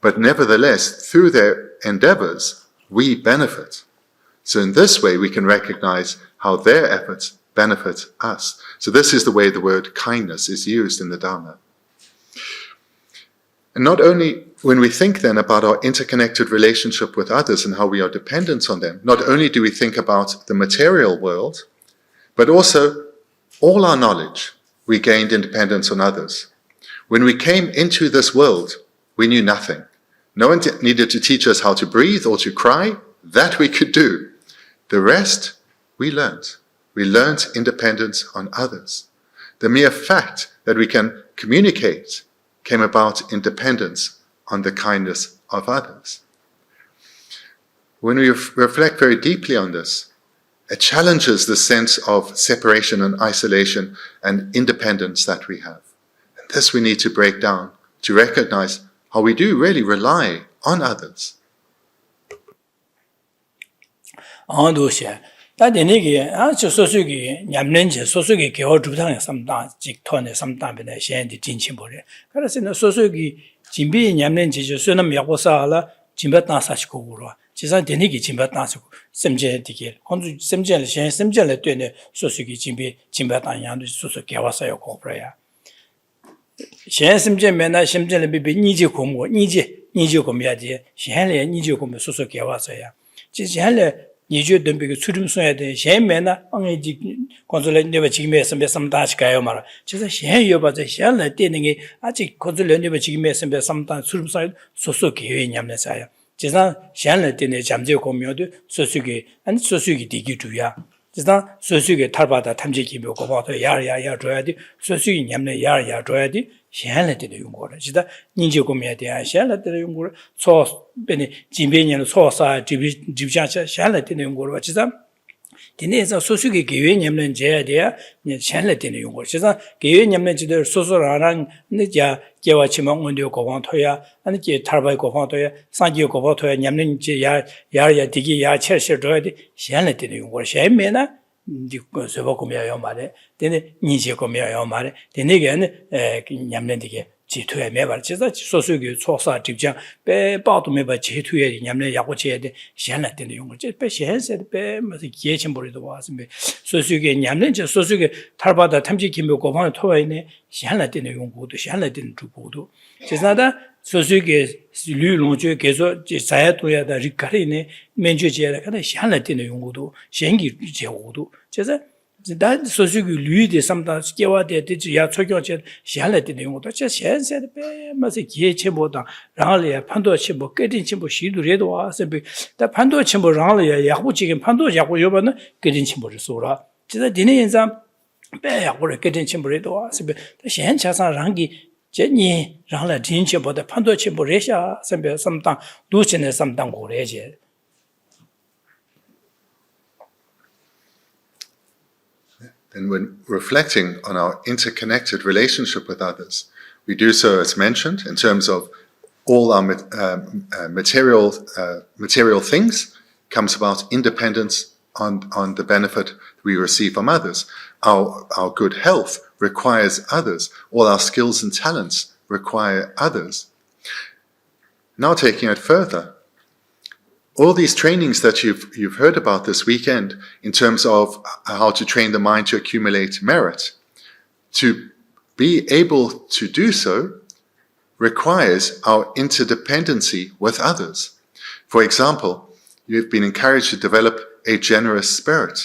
but nevertheless, through their endeavors, we benefit. So in this way, we can recognize how their efforts benefit us. So this is the way the word kindness is used in the Dharma. And not only when we think then about our interconnected relationship with others and how we are dependent on them, not only do we think about the material world, but also all our knowledge we gained in dependence on others. When we came into this world, we knew nothing. No one needed to teach us how to breathe or to cry. That we could do. The rest, we learned. We learned independence on others. The mere fact that we can communicate came about in dependence on the kindness of others. When we reflect very deeply on this, it challenges the sense of separation and isolation and independence that we have. And this we need to break down to recognize how we do really rely on others. 다데니게 아주 소소기 냠는지 소소기 개월 주장에 삼다 직톤에 삼다변에 현디 진침보래 그래서 소소기 진비 냠는지 저 수는 약고사라 진바다 사시고로 지산 데니기 진바다 사고 셈제디게 혼주 셈제를 현 셈제를 되네 소소기 진비 진바다 양도 소소 개와서요 고브라야 현 셈제 맨날 셈제를 비비 니지 공고 니지 공야지 현래 니지 공부 소소 개와서야 지현래 니주 덤비고 수름소야 돼. 셴매나 엉이지 건설에 내가 지금에 선배 삼다시 가요 말아. 그래서 셴여 봐서 셴을 때는 게 아직 건설에 내가 지금에 선배 삼다 수름소야 소소 계획이냐면서요. 그래서 셴을 때는 잠재 공묘도 소소기 아니 소소기 되기 주야. 지다 소수게 탈바다 탐지기 묘고 봐도 야야야 줘야지 소수기 냠네 야야 줘야지 현래들의 용거를 지다 인지고미에 대한 현래들의 용거를 소 베니 진변년의 소사 집샤샤 현래들의 용거를 지다 디네에서 소수기 기회 냠는 제야 돼야 현래들의 용거를 지다 기회 냠는 지들 소소라랑 느자 개와 치망 원료 고방토야 아니 게 탈바이 고방토야 상기 고방토야 냠는 제 야야 디기 야 쳇셔 줘야지 현래들의 용거를 셴메나 디고 서버고미야요 말에 데네 니제고미야요 말에 데네게는 냠nen디게 지투에 매발 지자 소수기 소사 집장 빼 빠도 매발 지투에 냠nen 야고체에 현래들의 용거 제 현세 빼 무슨 기회침벌이도 왔으면 소수기 냠nen 저 소수기 탈바다 탐지 김묘 고방에 토와이네 현래들의 용고도 현래들의 주고도 지사다 소수기 류롱주 계속 자야도야다 리카리네 맨주지야라 근데 현래들의 용고도 현기 제고도 그래서 다 소수기 류의 삼다 개와대 되지 야 초경제 현래들의 용고도 저 현세의 빼면서 기회침보다 랑을야 판도침보 깨진침보 시도래도 와서 다 판도침보 랑을야 야고지긴 판도 야고 요번은 깨진침보를 쏘라 진짜 디네 인상 빼 야고를 깨진침보래도 와서 현차상 랑기 제니 랑라 진치보다 판도침보 레샤 선배 삼당 두신의 삼당 고래제 Then when reflecting on our interconnected relationship with others, we do so, as mentioned, in terms of all our material things, comes about independence on the benefit we receive from others. Our good health requires others. All our skills and talents require others. Now taking it further, all these trainings that you've heard about this weekend in terms of how to train the mind to accumulate merit, to be able to do so requires our interdependency with others. For example, you've been encouraged to develop a generous spirit.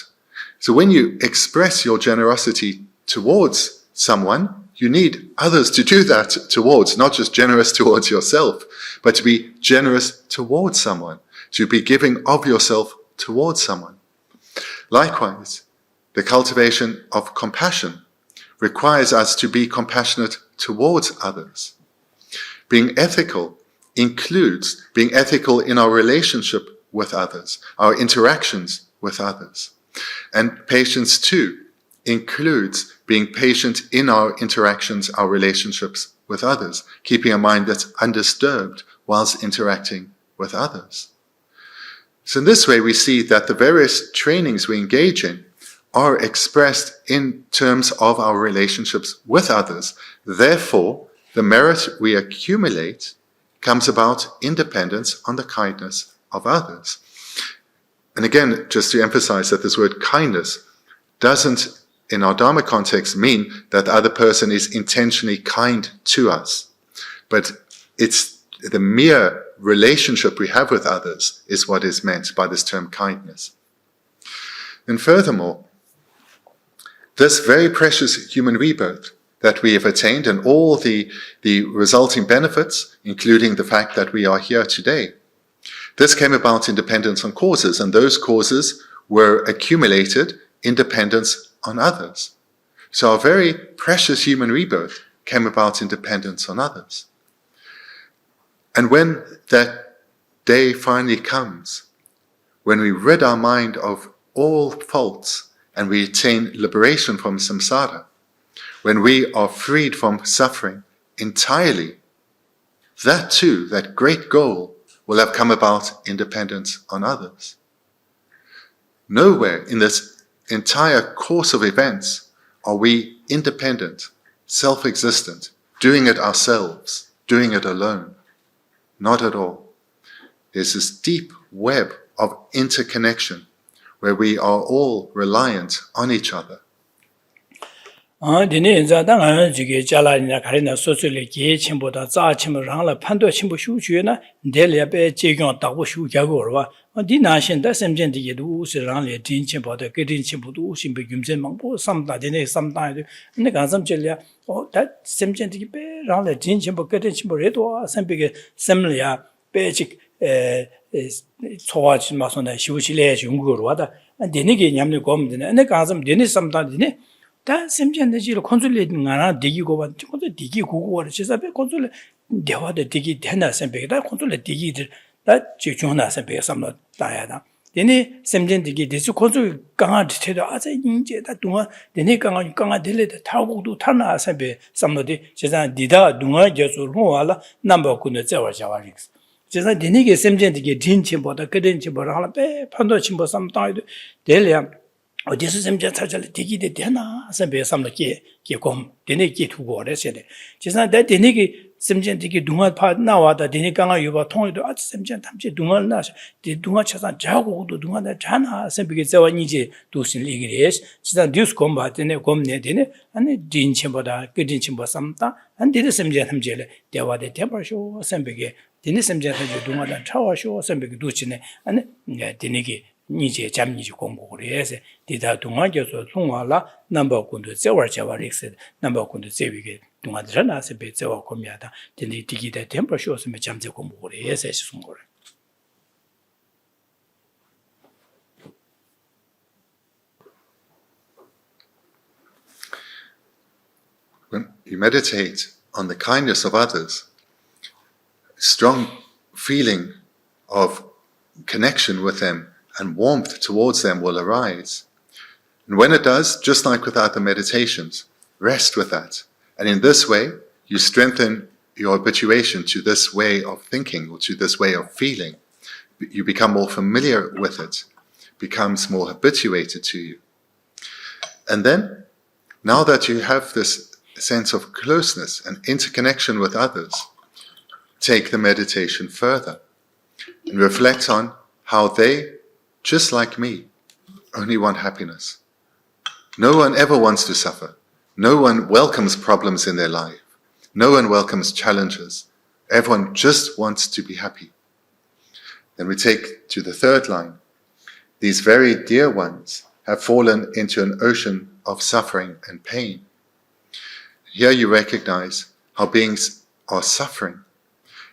So when you express your generosity towards someone, you need others to do that towards, not just generous towards yourself, but to be generous towards someone. To be giving of yourself towards someone. Likewise, the cultivation of compassion requires us to be compassionate towards others. Being ethical includes being ethical in our relationship with others, our interactions with others. And patience too includes being patient in our interactions, our relationships with others, keeping a mind that's undisturbed whilst interacting with others. So in this way, we see that the various trainings we engage in are expressed in terms of our relationships with others. Therefore, the merit we accumulate comes about in dependence on the kindness of others. And again, just to emphasize that this word kindness doesn't, in our Dharma context, mean that the other person is intentionally kind to us. But it's the mere relationship we have with others is what is meant by this term kindness. And furthermore, this very precious human rebirth that we have attained and all the resulting benefits, including the fact that we are here today, this came about in dependence on causes, and those causes were accumulated in dependence on others. So our very precious human rebirth came about in dependence on others. And when that day finally comes, when we rid our mind of all faults and we attain liberation from samsara, when we are freed from suffering entirely, that too, that great goal, will have come about in dependence on others. Nowhere in this entire course of events are we independent, self-existent, doing it ourselves, doing it alone. Not at all. There's this deep web of interconnection where we are all reliant on each other. 디네 자당 지게 잘라니나 가리나 소소리 기침보다 자침을 하라 판도 침부 슈주나 델야베 제경 따고 슈자고와 디나신다 셈젠디게도 우스랑레 딘침보다 그딘침보도 우심베 김젠망보 삼다디네 삼다데 근데 간삼절야 다 셈젠디게 베랑레 딘침보 그딘침보레도 셈비게 셈려야 베직 소화지 마선에 시우실에 중국어로 와다 되네게 냠네 고면네 내 가슴 되네 삼다디네 다 심전대지로 콘솔레딩 하나 되기고 봐 콘솔 되기 고고를 지사배 콘솔 대화도 되기 되나 선배다 콘솔레 되기들 다 지중나 선배 삼로 다야다 되네 심전되기 되지 콘솔 강아 되도 아자 인제다 동안 되네 강아 될레다 타고도 타나 선배 삼로디 제가 디다 동아 저소로 와라 넘버 군의 자와자와릭스 제가 되네게 심전되기 딘침보다 그든침보다 하나 빼 판도침보 삼다이도 될이야 어디서 semja 차잘 되기데 되나 선배 삼렇게 기곰 되네기 두고 그랬어요. 제가 내 되네기 semja 되기 동안 파 나와다 되네 강아 유바 통에도 아주 semja 탐지 동안 나서 동안 차산 자고도 동안에 자나 선배게 저원이지 도신 얘기를 진짜 뉴스 곰바 되네 곰네 되네 아니 딘침보다 그딘침보 삼다 안 되는 semja 탐지를 대화대 대버쇼 선배게 되네 semja 탐지 동안에 차와쇼 선배게 도치네 아니 되네기 니제 잠니지 공부를 해서 디다 동안에서 통화라 넘버 군도 저월자와릭스 넘버 군도 제위게 동안들나서 배저와 고미하다 되니 디기다 템퍼쇼스면 잠재 공부를 해서 했은 거를 When you meditate on the kindness of others, strong feeling of connection with them and warmth towards them will arise. And when it does, just like with other meditations, rest with that. And in this way, you strengthen your habituation to this way of thinking or to this way of feeling. You become more familiar with it, becomes more habituated to you. And then, now that you have this sense of closeness and interconnection with others, take the meditation further and reflect on how they, just like me, only want happiness. No one ever wants to suffer. No one welcomes problems in their life. No one welcomes challenges. Everyone just wants to be happy. Then we take to the third line. These very dear ones have fallen into an ocean of suffering and pain. Here you recognize how beings are suffering.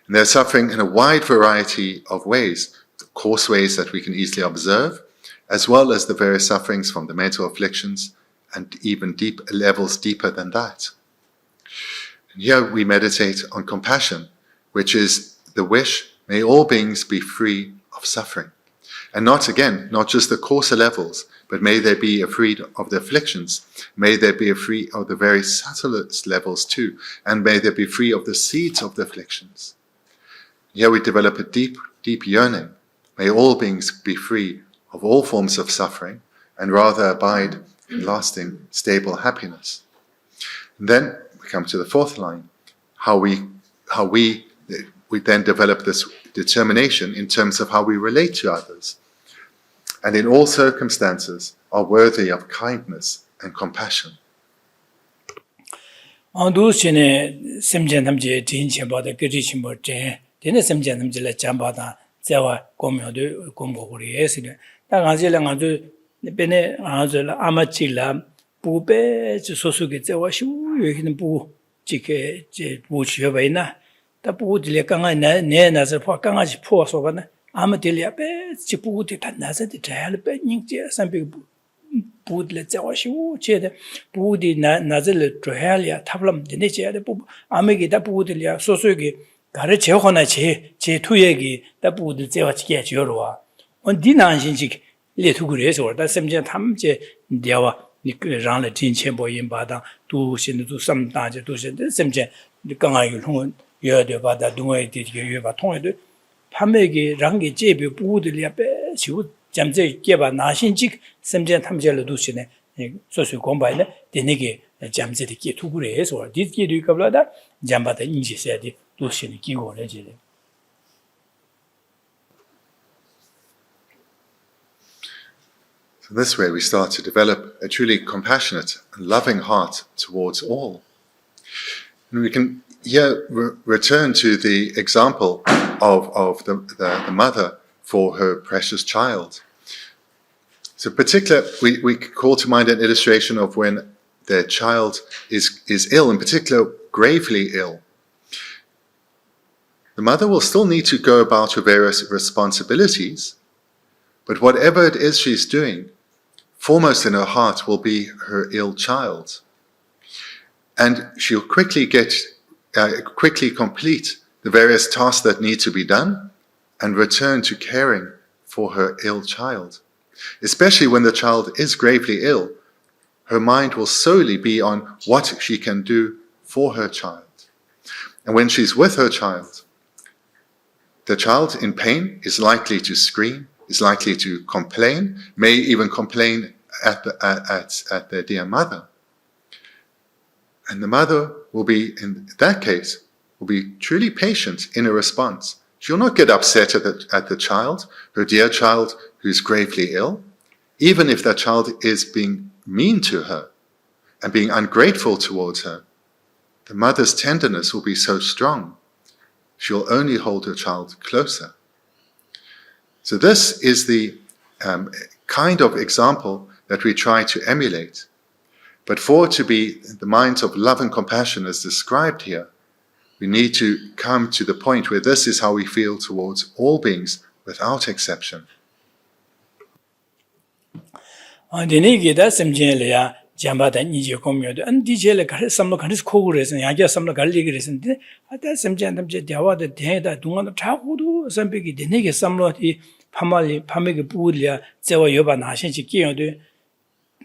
And they're suffering in a wide variety of ways, coarse ways that we can easily observe, as well as the various sufferings from the mental afflictions and even deep levels deeper than that. And here we meditate on compassion, which is the wish, may all beings be free of suffering. And not just the coarser levels, but may they be freed of the afflictions, may they be free of the very subtlest levels too, and may they be free of the seeds of the afflictions. Here we develop a deep, deep yearning. May all beings be free of all forms of suffering and rather abide in lasting, stable happiness. And then we come to the fourth line, how we then develop this determination in terms of how we relate to others. And in all circumstances are worthy of kindness and compassion. Dine semjen namjila jambada zewa gomyodo gomboguri esine. Da ngazila ngazu bene ngazila amachila bube sosuke zewa shiuyo hina bu jike bu chiyobayna. Da bu dile kanga ne nazir po kanga ji po sobana ama dile be ji bu di ta nazir di jayal be nyingje sambi bu dile zewa shiu chede bu di nazir jayal ya tablam dine jayal bu amegi da bu dile sosuke 가르 제호나 제 투얘기 다부들 제와치게 줘로와 온디난신식 레투그레서 월다 semje 탐제 대화 니랑의 진천보인 바다 두신도 삼다제 두신데 semje 강아유 통은 여대 바다 동의 되게 여바 통에도 판매기 랑게 제비 부들이 앞에 지우 잠제 깨바 나신직 semje 탐제를 두시네 소수 공부하네 되네게 잠제들이 투그레서 디기도 갑라다 잠바다 인지세야디 So this way we start to develop a truly compassionate and loving heart towards all. And we can here return to the example of the mother for her precious child. So particularly, we call to mind an illustration of when their child is ill, in particular gravely ill. the mother will still need to go about her various responsibilities, but whatever it is she's doing, foremost in her heart will be her ill child. And she'll quickly complete the various tasks that need to be done and return to caring for her ill child. Especially when the child is gravely ill, her mind will solely be on what she can do for her child. And when she's with her child, the child in pain is likely to scream, is likely to complain, may even complain at their dear mother. And the mother will be, in that case, will be truly patient in a response. She'll not get upset at the child, her dear child who's gravely ill, even if that child is being mean to her and being ungrateful towards her. The mother's tenderness will be so strong, she'll only hold her child closer. So this is the kind of example that we try to emulate. But for it to be the minds of love and compassion as described here, we need to come to the point where this is how we feel towards all beings without exception. Jambada Niji community, and DJ some locals chorus and Yaja some local leaders and that's some gentlemen Java the day that do want to travel some big the nigger some lot Pamali Pamiga Budia, Zewa Yoba Nashin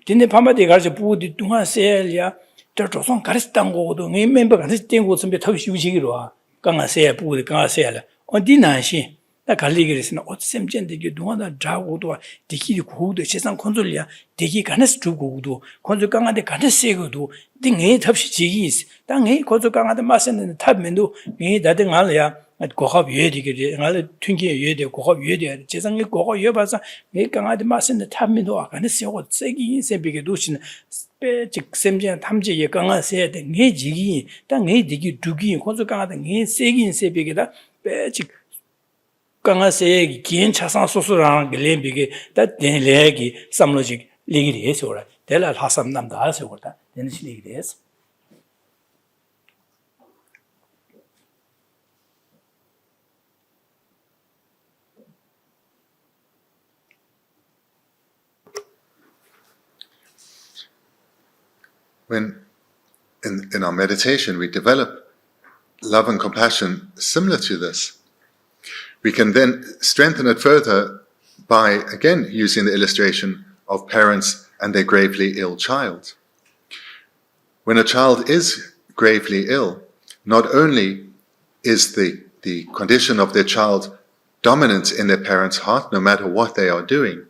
Didn't Pamadi Garja Budi do not say ya, Tortoson Caristango, remember this thing was some bit of Shujiro, Ganga say a Budi Ganga Sella, on Dinashi. The colleagues in what same gender you do want to travel to the key who the Chesan Consolia, the key canis to go to, Consuganga the canis sego do, the eight of cheese, Dang eight Consuganga the Masson and the Tabmendo, eight that in Alia at Kohab Yedi, and other Twinkie Yedi, Kohab Yedi, Chesan Koho Yabasa, make the Masson the Tabmendo, and see what Segi is a big education. Semjan Tamji Ganga said, Negi, Dang eight digi Dugi, Consuganga, and Segi and Sebigada, Ganga say, Gin Chasan Sosuran, Gilembigi, that then legi, some logic, legis or tell us Hassam Namdas or that, then it's legis. When in our meditation we develop love and compassion similar to this, we can then strengthen it further by, again, using the illustration of parents and their gravely ill child. When a child is gravely ill, not only is the condition of their child dominant in their parents' heart, no matter what they are doing,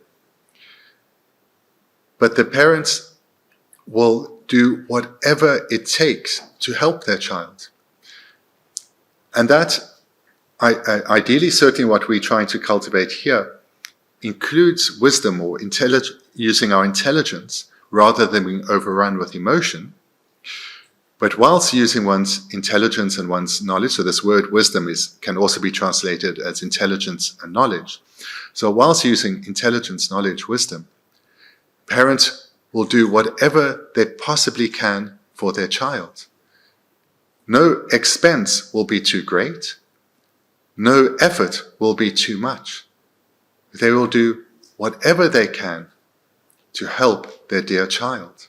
but the parents will do whatever it takes to help their child. And that, ideally, certainly what we're trying to cultivate here includes wisdom or using our intelligence rather than being overrun with emotion. But whilst using one's intelligence and one's knowledge, so this word wisdom can also be translated as intelligence and knowledge. So whilst using intelligence, knowledge, wisdom, parents will do whatever they possibly can for their child. No expense will be too great. No effort will be too much. They will do whatever they can to help their dear child.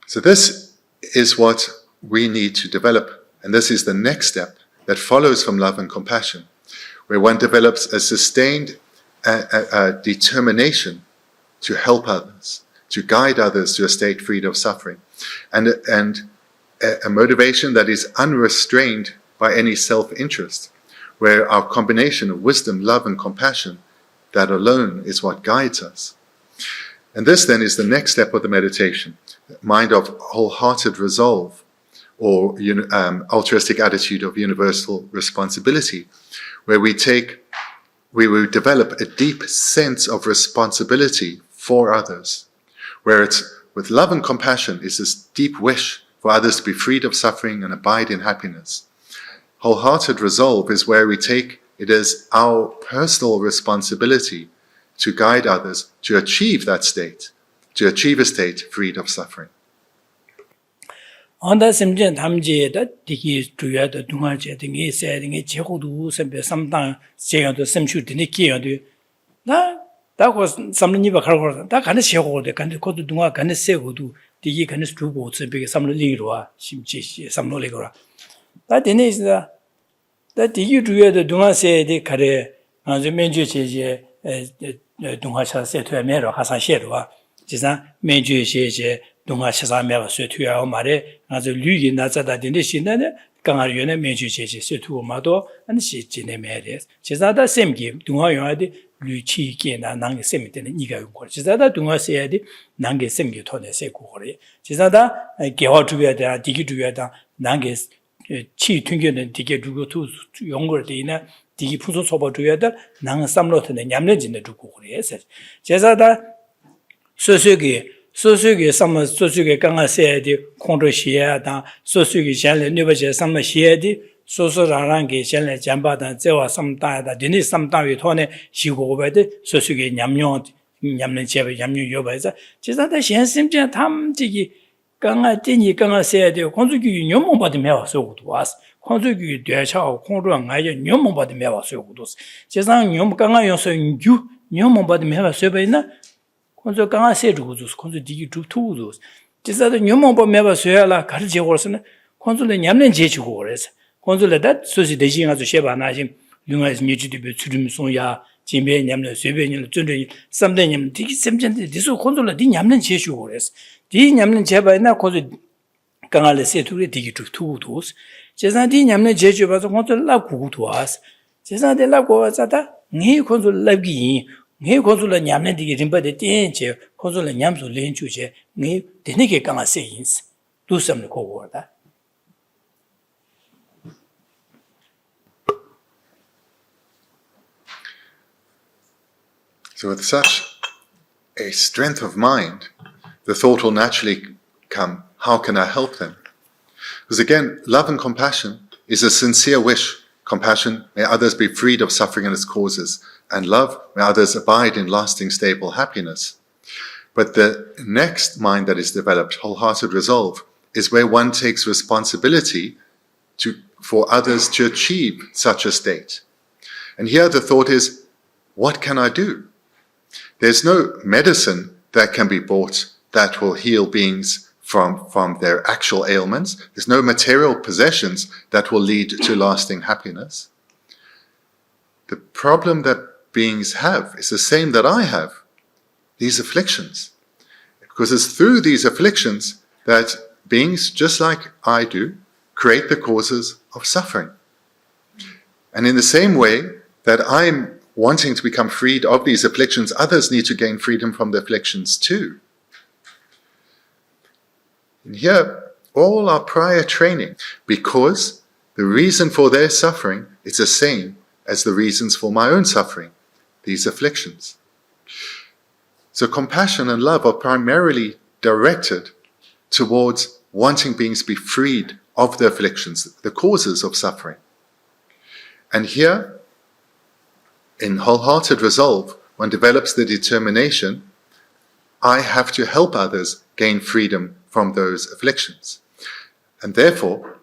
So this is what we need to develop, and this is the next step that follows from love and compassion, where one develops a sustained determination to help others, to guide others to a state freed of suffering, and a motivation that is unrestrained by any self-interest, where our combination of wisdom, love, and compassion, that alone is what guides us. And this then is the next step of the meditation, mind of wholehearted resolve, or altruistic attitude of universal responsibility, where we will develop a deep sense of responsibility for others, where it's with love and compassion is this deep wish for others to be freed of suffering and abide in happiness. Wholehearted resolve is where we take it as our personal responsibility to guide others to achieve that state, to achieve a state freed of suffering. onda simjen tamje da digi tuya da dunga je de nge se de nge je hu du sembe samdang je yo de semchu de ne ki yo de da ko samle ni ba khar ko da kan se ho de kan ko du dunga kan se ho du digi kan se du bo se be samle li ro a sim ji samlo le ko ra da de ne da digi tuya de dunga se de kare a je men ju je dunga cha se tuya me ro ha san she ro a ji san men ju je 동아 시사매와 쇠투야 말에 아주 류기 나자다 된데 신나네 강아리네 매주제제 쇠투고 마도 아니 시지네매레 제자다 셈기 동아 용아디 류치기나 난게 셈이 되는 니가 용거 제자다 동아 세야디 난게 셈기 토네세 고거리 제자다 개화 주야다 디기 주야다 난게 치 튕겨는 디게 두고 투 용거 되이나 디기 푸소 소바 주야다 난 삼로트네 냠내진데 두고 그래 제자다 소소기 소수기 삼마 소수기 강가 세야디 콩도 시야다 소수기 샬레 네버제 삼마 시야디 소소라랑게 샬레 잠바다 제와 삼다다 디니 삼다위 토네 시고베데 소수기 냠뇨 냠는 제베 냠뇨 요바자 지사다 현심제 탐지기 강가 디니 강가 세야디 콩수기 뇨몽바디 메와서고도 와스 콩수기 되차오 콩도랑 아예 뇨몽바디 메와서고도 지상 뇨몽 강가 요서 유 뇨몽바디 메와서베나 콘조 강아 세주고스 콘조 디기 두투고스 지사도 녀몽보 메바 소야라 가르제 고르스네 콘조레 냠는 제주고 그래서 콘조레다 소시 대신 아주 셰바나심 융아스 미지디베 추림 송야 진베 냠는 쇠베니 쫀쫀이 삼대님 디기 셈전데 디소 콘조레 디 냠는 제주고 그래서 디 냠는 제바이나 콘조 강아레 세투레 디기 두투고스 제사디 냠는 제주 봐서 콘조 라구고도스 제사데 라고와자다 니 콘조 라기 네 고zul라 냠네 디게 림바데 띠엔체 고zul라 냠소 렌주제 네 데네게 강아 세인스 두섬네 고고다 So with such a strength of mind, the thought will naturally come, how can I help them? Because again, love and compassion is a sincere wish. Compassion, may others be freed of suffering and its causes. And love, may others abide in lasting, stable happiness. But the next mind that is developed, wholehearted resolve, is where one takes responsibility for others to achieve such a state. And here the thought is, what can I do? There's no medicine that can be bought that will heal beings from their actual ailments. There's no material possessions that will lead to lasting happiness. The problem that beings have is the same that I have, these afflictions. Because it's through these afflictions that beings, just like I do, create the causes of suffering. And in the same way that I'm wanting to become freed of these afflictions, others need to gain freedom from the afflictions too. And here, all our prior training, because the reason for their suffering is the same as the reasons for my own suffering, these afflictions. So compassion and love are primarily directed towards wanting beings to be freed of the afflictions, the causes of suffering. And here, in wholehearted resolve, one develops the determination, I have to help others gain freedom from those afflictions. And therefore,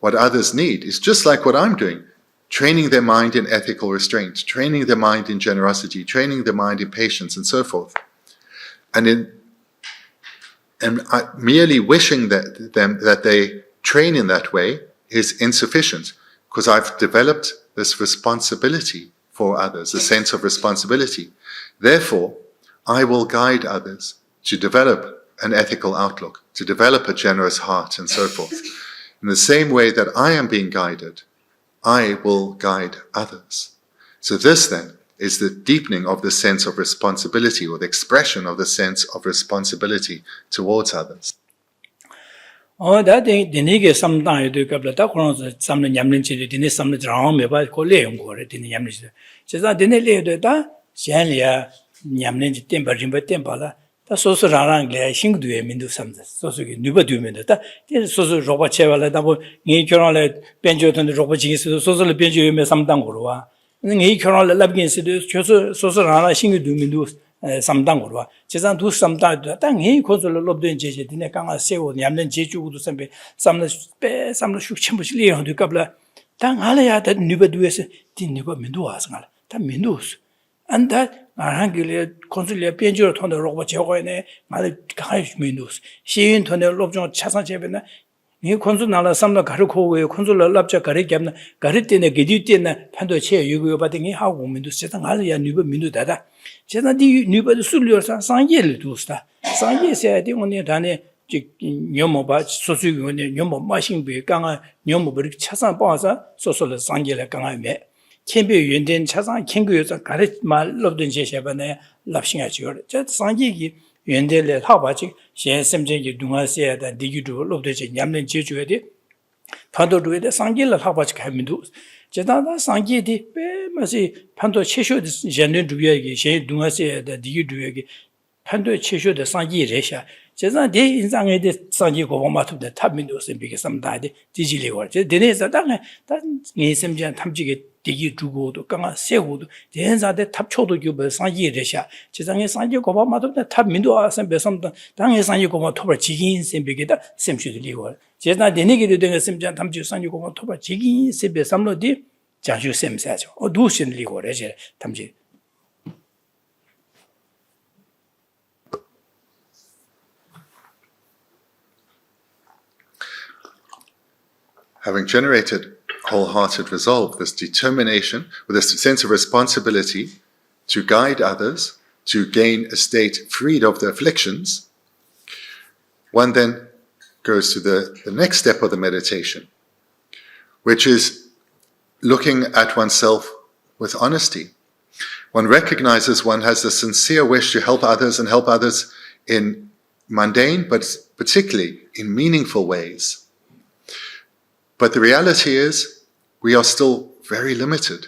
what others need is just like what I'm doing, training their mind in ethical restraint, training their mind in generosity, training their mind in patience, and so forth. And merely wishing that they train in that way is insufficient, because I've developed this responsibility for others, a sense of responsibility. Therefore, I will guide others to develop an ethical outlook, to develop a generous heart, and so forth. In the same way that I am being guided, I will guide others. So this then is the deepening of the sense of responsibility, or the expression of the sense of responsibility towards others. that dinige samdang yu kabla ta kono samne nyamlen chi dine samne jang me ba ko le yong ko re dine nyamlen chi je za dine le de ta xian le nyamlen ji tem ba rim ba tem ba la ta so so rang le xing du ye min du sam so so ge nu ba du me de ta de so so ro ba che ba la da bo ngi kyo le bian jiu de ro ba ji so so le bian jiu me samdang ko wa ngi kyo le lab gen si de so so rang la xing du min du 삼당으로 제가 두 삼당도 땅이 고절로 롭된 제제 디네 강아 세고 냠는 제주고도 선배 삼는 빼 삼는 숙침부시 리형도 갑라 땅 알아야 돼 누베두에서 디니고 민도 와서가 다 민도스 안다 아한길에 콘슬리아 변주로 통도 로고 제거네 말 가이 민도스 시인 통도 롭종 차상 제베나 이 콘술 나라 삼도 가르코고에 콘술 랍자 가르게나 가르때네 게디때나 판도 체 유고 받더니 하고 민도 세상 알아야 누베 민도 다다 제가 디 누베도 술려서 상예를 두스다 상예세야 돼 오늘 단에 녀모바 소수고네 녀모 마신비 강아 녀모버리 차상 빠서 소소를 상예를 강아메 캠비 연된 차상 캠교에서 가르 말 럽던 제셔바네 랍싱하지요 저 상예기 연del에 하바지 신심쟁이 동아세야다 디기도 럽되지 냠는 제주에 돼 판도도에 상예를 하바지 가면도 제다다 상예디 빼마시 판도 최쇼의 전년 두야기 신 동아세야다 디기도에게 판도 최쇼의 상예레샤 제가 내 인상에 대해 상기 고마투데 탑민도스 비게 삼다데 디지리고 제 데네서 당에 단 예심전 탐지게 디기 두고도 강아 세고도 대행사대 탑초도 교부 상기레샤 제장에 상기 고마마투데 탑민도 와서 배섬다 당에 상기 고마투버 지긴 셈비게다 셈슈들리고 제가 데네기도 된 셈전 탐지 상기 고마투버 지긴 셈베 삼로디 장슈 셈사죠 두신리고 레제 탐지 Having generated wholehearted resolve, this determination, with this sense of responsibility to guide others, to gain a state freed of the afflictions, one then goes to the next step of the meditation, which is looking at oneself with honesty. One recognizes one has the sincere wish to help others and help others in mundane, but particularly in meaningful ways. But the reality is, we are still very limited.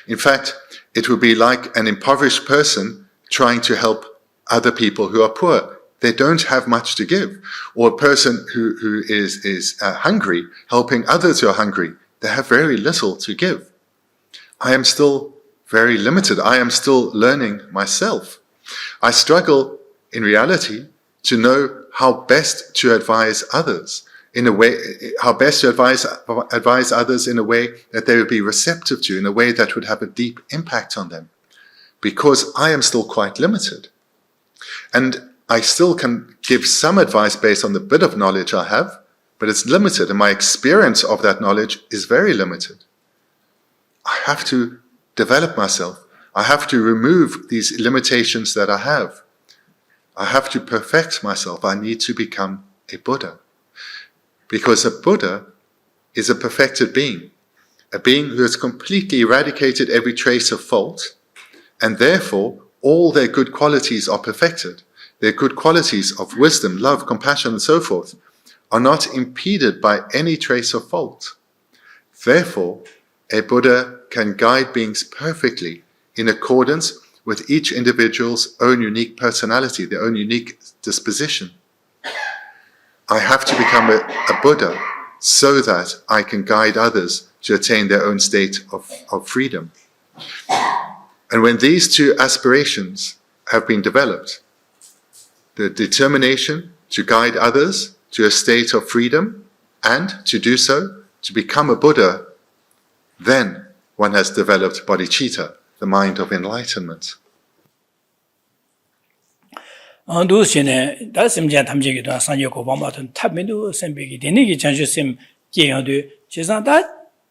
In fact, it would be like an impoverished person trying to help other people who are poor. They don't have much to give. Or a person who is hungry, helping others who are hungry. They have very little to give. I am still very limited. I am still learning myself. I struggle, in reality, to know how best to advise others. In a way, how best to advise others in a way that they would be receptive to, in a way that would have a deep impact on them. Because I am still quite limited. And I still can give some advice based on the bit of knowledge I have, but it's limited, and my experience of that knowledge is very limited. I have to develop myself. I have to remove these limitations that I have. I have to perfect myself. I need to become a Buddha. Because a Buddha is a perfected being, a being who has completely eradicated every trace of fault, and therefore all their good qualities are perfected. Their good qualities of wisdom, love, compassion, and so forth are not impeded by any trace of fault. Therefore, a Buddha can guide beings perfectly in accordance with each individual's own unique personality, their own unique disposition. I have to become a Buddha so that I can guide others to attain their own state of freedom. And when these two aspirations have been developed, the determination to guide others to a state of freedom and to do so, to become a Buddha, then one has developed bodhicitta, the mind of enlightenment. 도시네 다심전 탐지기도 상여고 범마던 탑민도 선배기 되니기 전주심 계연도 제사다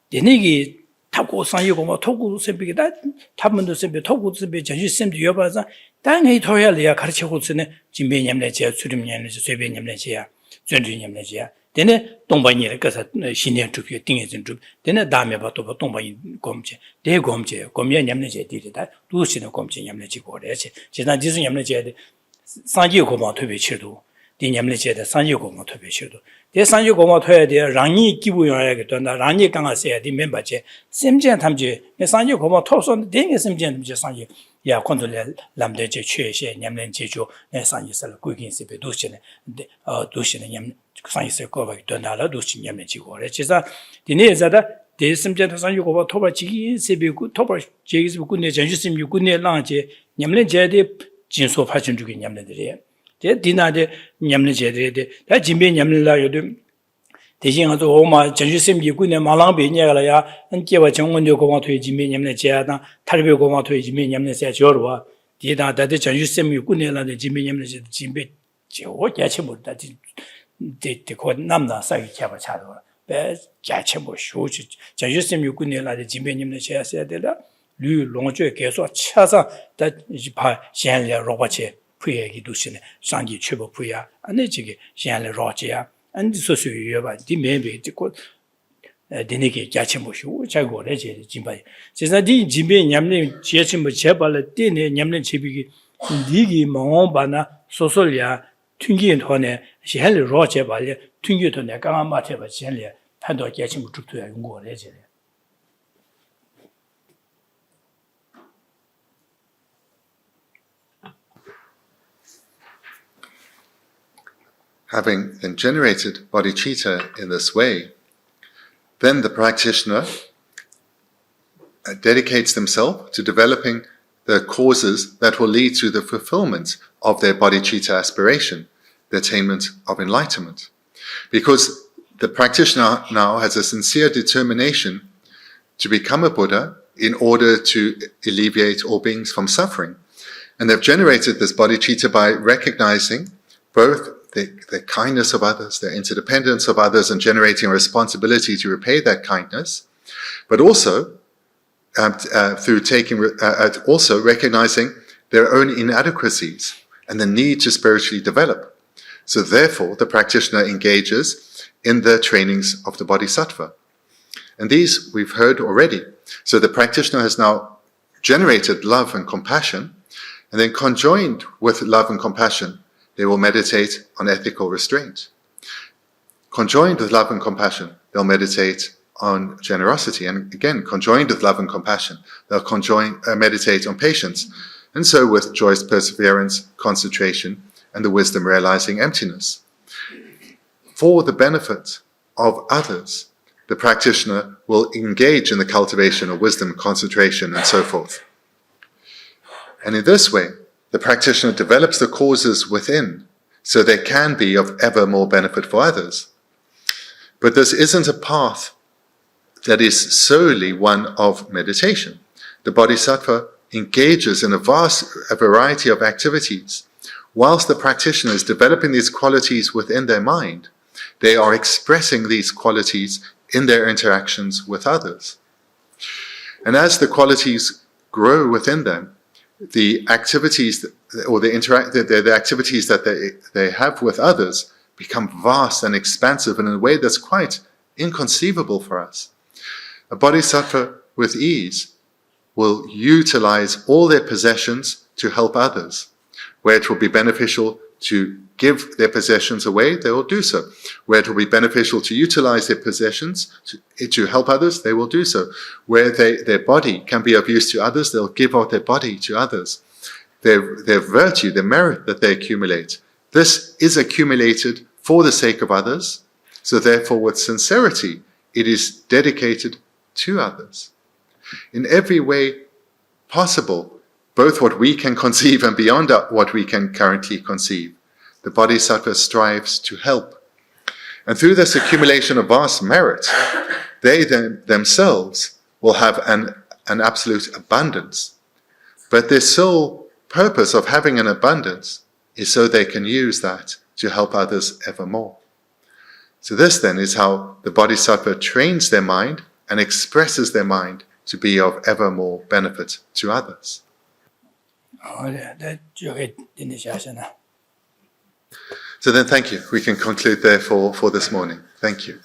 되니기 탑고 상여고 뭐 토고 선배기다 탑민도 선배 토고 선배 전주심도 여봐서 땅에 토야리야 가르치고 쓰네 진배냠내 제 수림냠내 쇠배냠내 제야 전주냠내 제야 되네 동반이를 가서 신년 주표 띵해진 주 되네 다음에 봐도 동반이 검제 대검제 검연냠내 제 뒤다 도시는 검제 냠내 지고 그래지 제가 지수 냠내 제야 상지고마 토비치도 디냠레제다 상지고마 토비치도 대 상지고마 토야 돼 랑이 기부여야게 된다 랑이 강아서야 돼 멤버제 심전 탐지 상지고마 토선 되게 심전 탐지 상지 야 컨트롤 람데제 최세 냠렌 제조 내 상지설 꾸긴스베 도시네 도시네 냠 상지설 거바게 된다라 도시 냠렌 지고 그래 제가 디네자다 대심전 상지고마 토바지기 세비고 토바 제기스 군내 전주심 군내 랑제 냠렌 제데 진소 파춘 주기 냠네들이 제 디나데 냠네 제들이 다 진배 냠네라 요도 대신하도 오마 전주심기 군에 말랑베냐라야 한께와 정원도 고마 토이 진배 냠네 제하다 탈배 고마 토이 진배 냠네 세 저러와 디다 다데 전주심기 군에라데 진배 냠네 제 진배 제오 야치 못다 데코 남나 사이 캬바 차도 배 야치 뭐 쇼지 전주심기 군에라데 진배 냠네 제하세야 되라 류 롱주에 계속 차서 다바 현래 로바체 부여기 두시네 상기 최고 부야 안에 지게 현래 로지야 안디 소수여바 디메베 디고 디네게 야침보시고 자고래 제 진바이 제사디 진베 냠네 제침보 제발레 띠네 냠네 제비기 리기 몽바나 소솔야 튕기인 토네 현래 로제 발레 튕기 토네 강아마테바 현래 판도 야침보 죽도야 용고래 제 Having then generated bodhicitta in this way, then the practitioner dedicates themselves to developing the causes that will lead to the fulfillment of their bodhicitta aspiration, the attainment of enlightenment. Because the practitioner now has a sincere determination to become a Buddha in order to alleviate all beings from suffering. And they've generated this bodhicitta by recognizing both the kindness of others, their interdependence of others, and generating a responsibility to repay that kindness, but also also recognizing their own inadequacies and the need to spiritually develop. So therefore, the practitioner engages in the trainings of the bodhisattva. And these we've heard already. So the practitioner has now generated love and compassion, and then conjoined with love and compassion, they will meditate on ethical restraint. Conjoined with love and compassion, they'll meditate on generosity. And again, conjoined with love and compassion, they'll meditate on patience. And so with joyous perseverance, concentration, and the wisdom realizing emptiness. For the benefit of others, the practitioner will engage in the cultivation of wisdom, concentration, and so forth. And in this way, the practitioner develops the causes within, so they can be of ever more benefit for others. But this isn't a path that is solely one of meditation. The bodhisattva engages in a variety of activities. Whilst the practitioner is developing these qualities within their mind, they are expressing these qualities in their interactions with others. And as the qualities grow within them, the activities the activities that they have with others become vast and expansive in a way that's quite inconceivable for us. A bodhisattva with ease will utilize all their possessions to help others. Where it will be beneficial to give their possessions away, they will do so. Where it will be beneficial to utilize their possessions to help others, they will do so. Where their body can be of use to others, they'll give out their body to others. Their virtue, their merit that they accumulate, this is accumulated for the sake of others, so therefore with sincerity, it is dedicated to others. In every way possible, both what we can conceive and beyond what we can currently conceive, the bodhisattva strives to help. And through this accumulation of vast merit, they themselves will have an absolute abundance. But their sole purpose of having an abundance is so they can use that to help others evermore. So this then is how the bodhisattva trains their mind and expresses their mind to be of ever more benefit to others. So then thank you. We can conclude there for this morning. Thank you.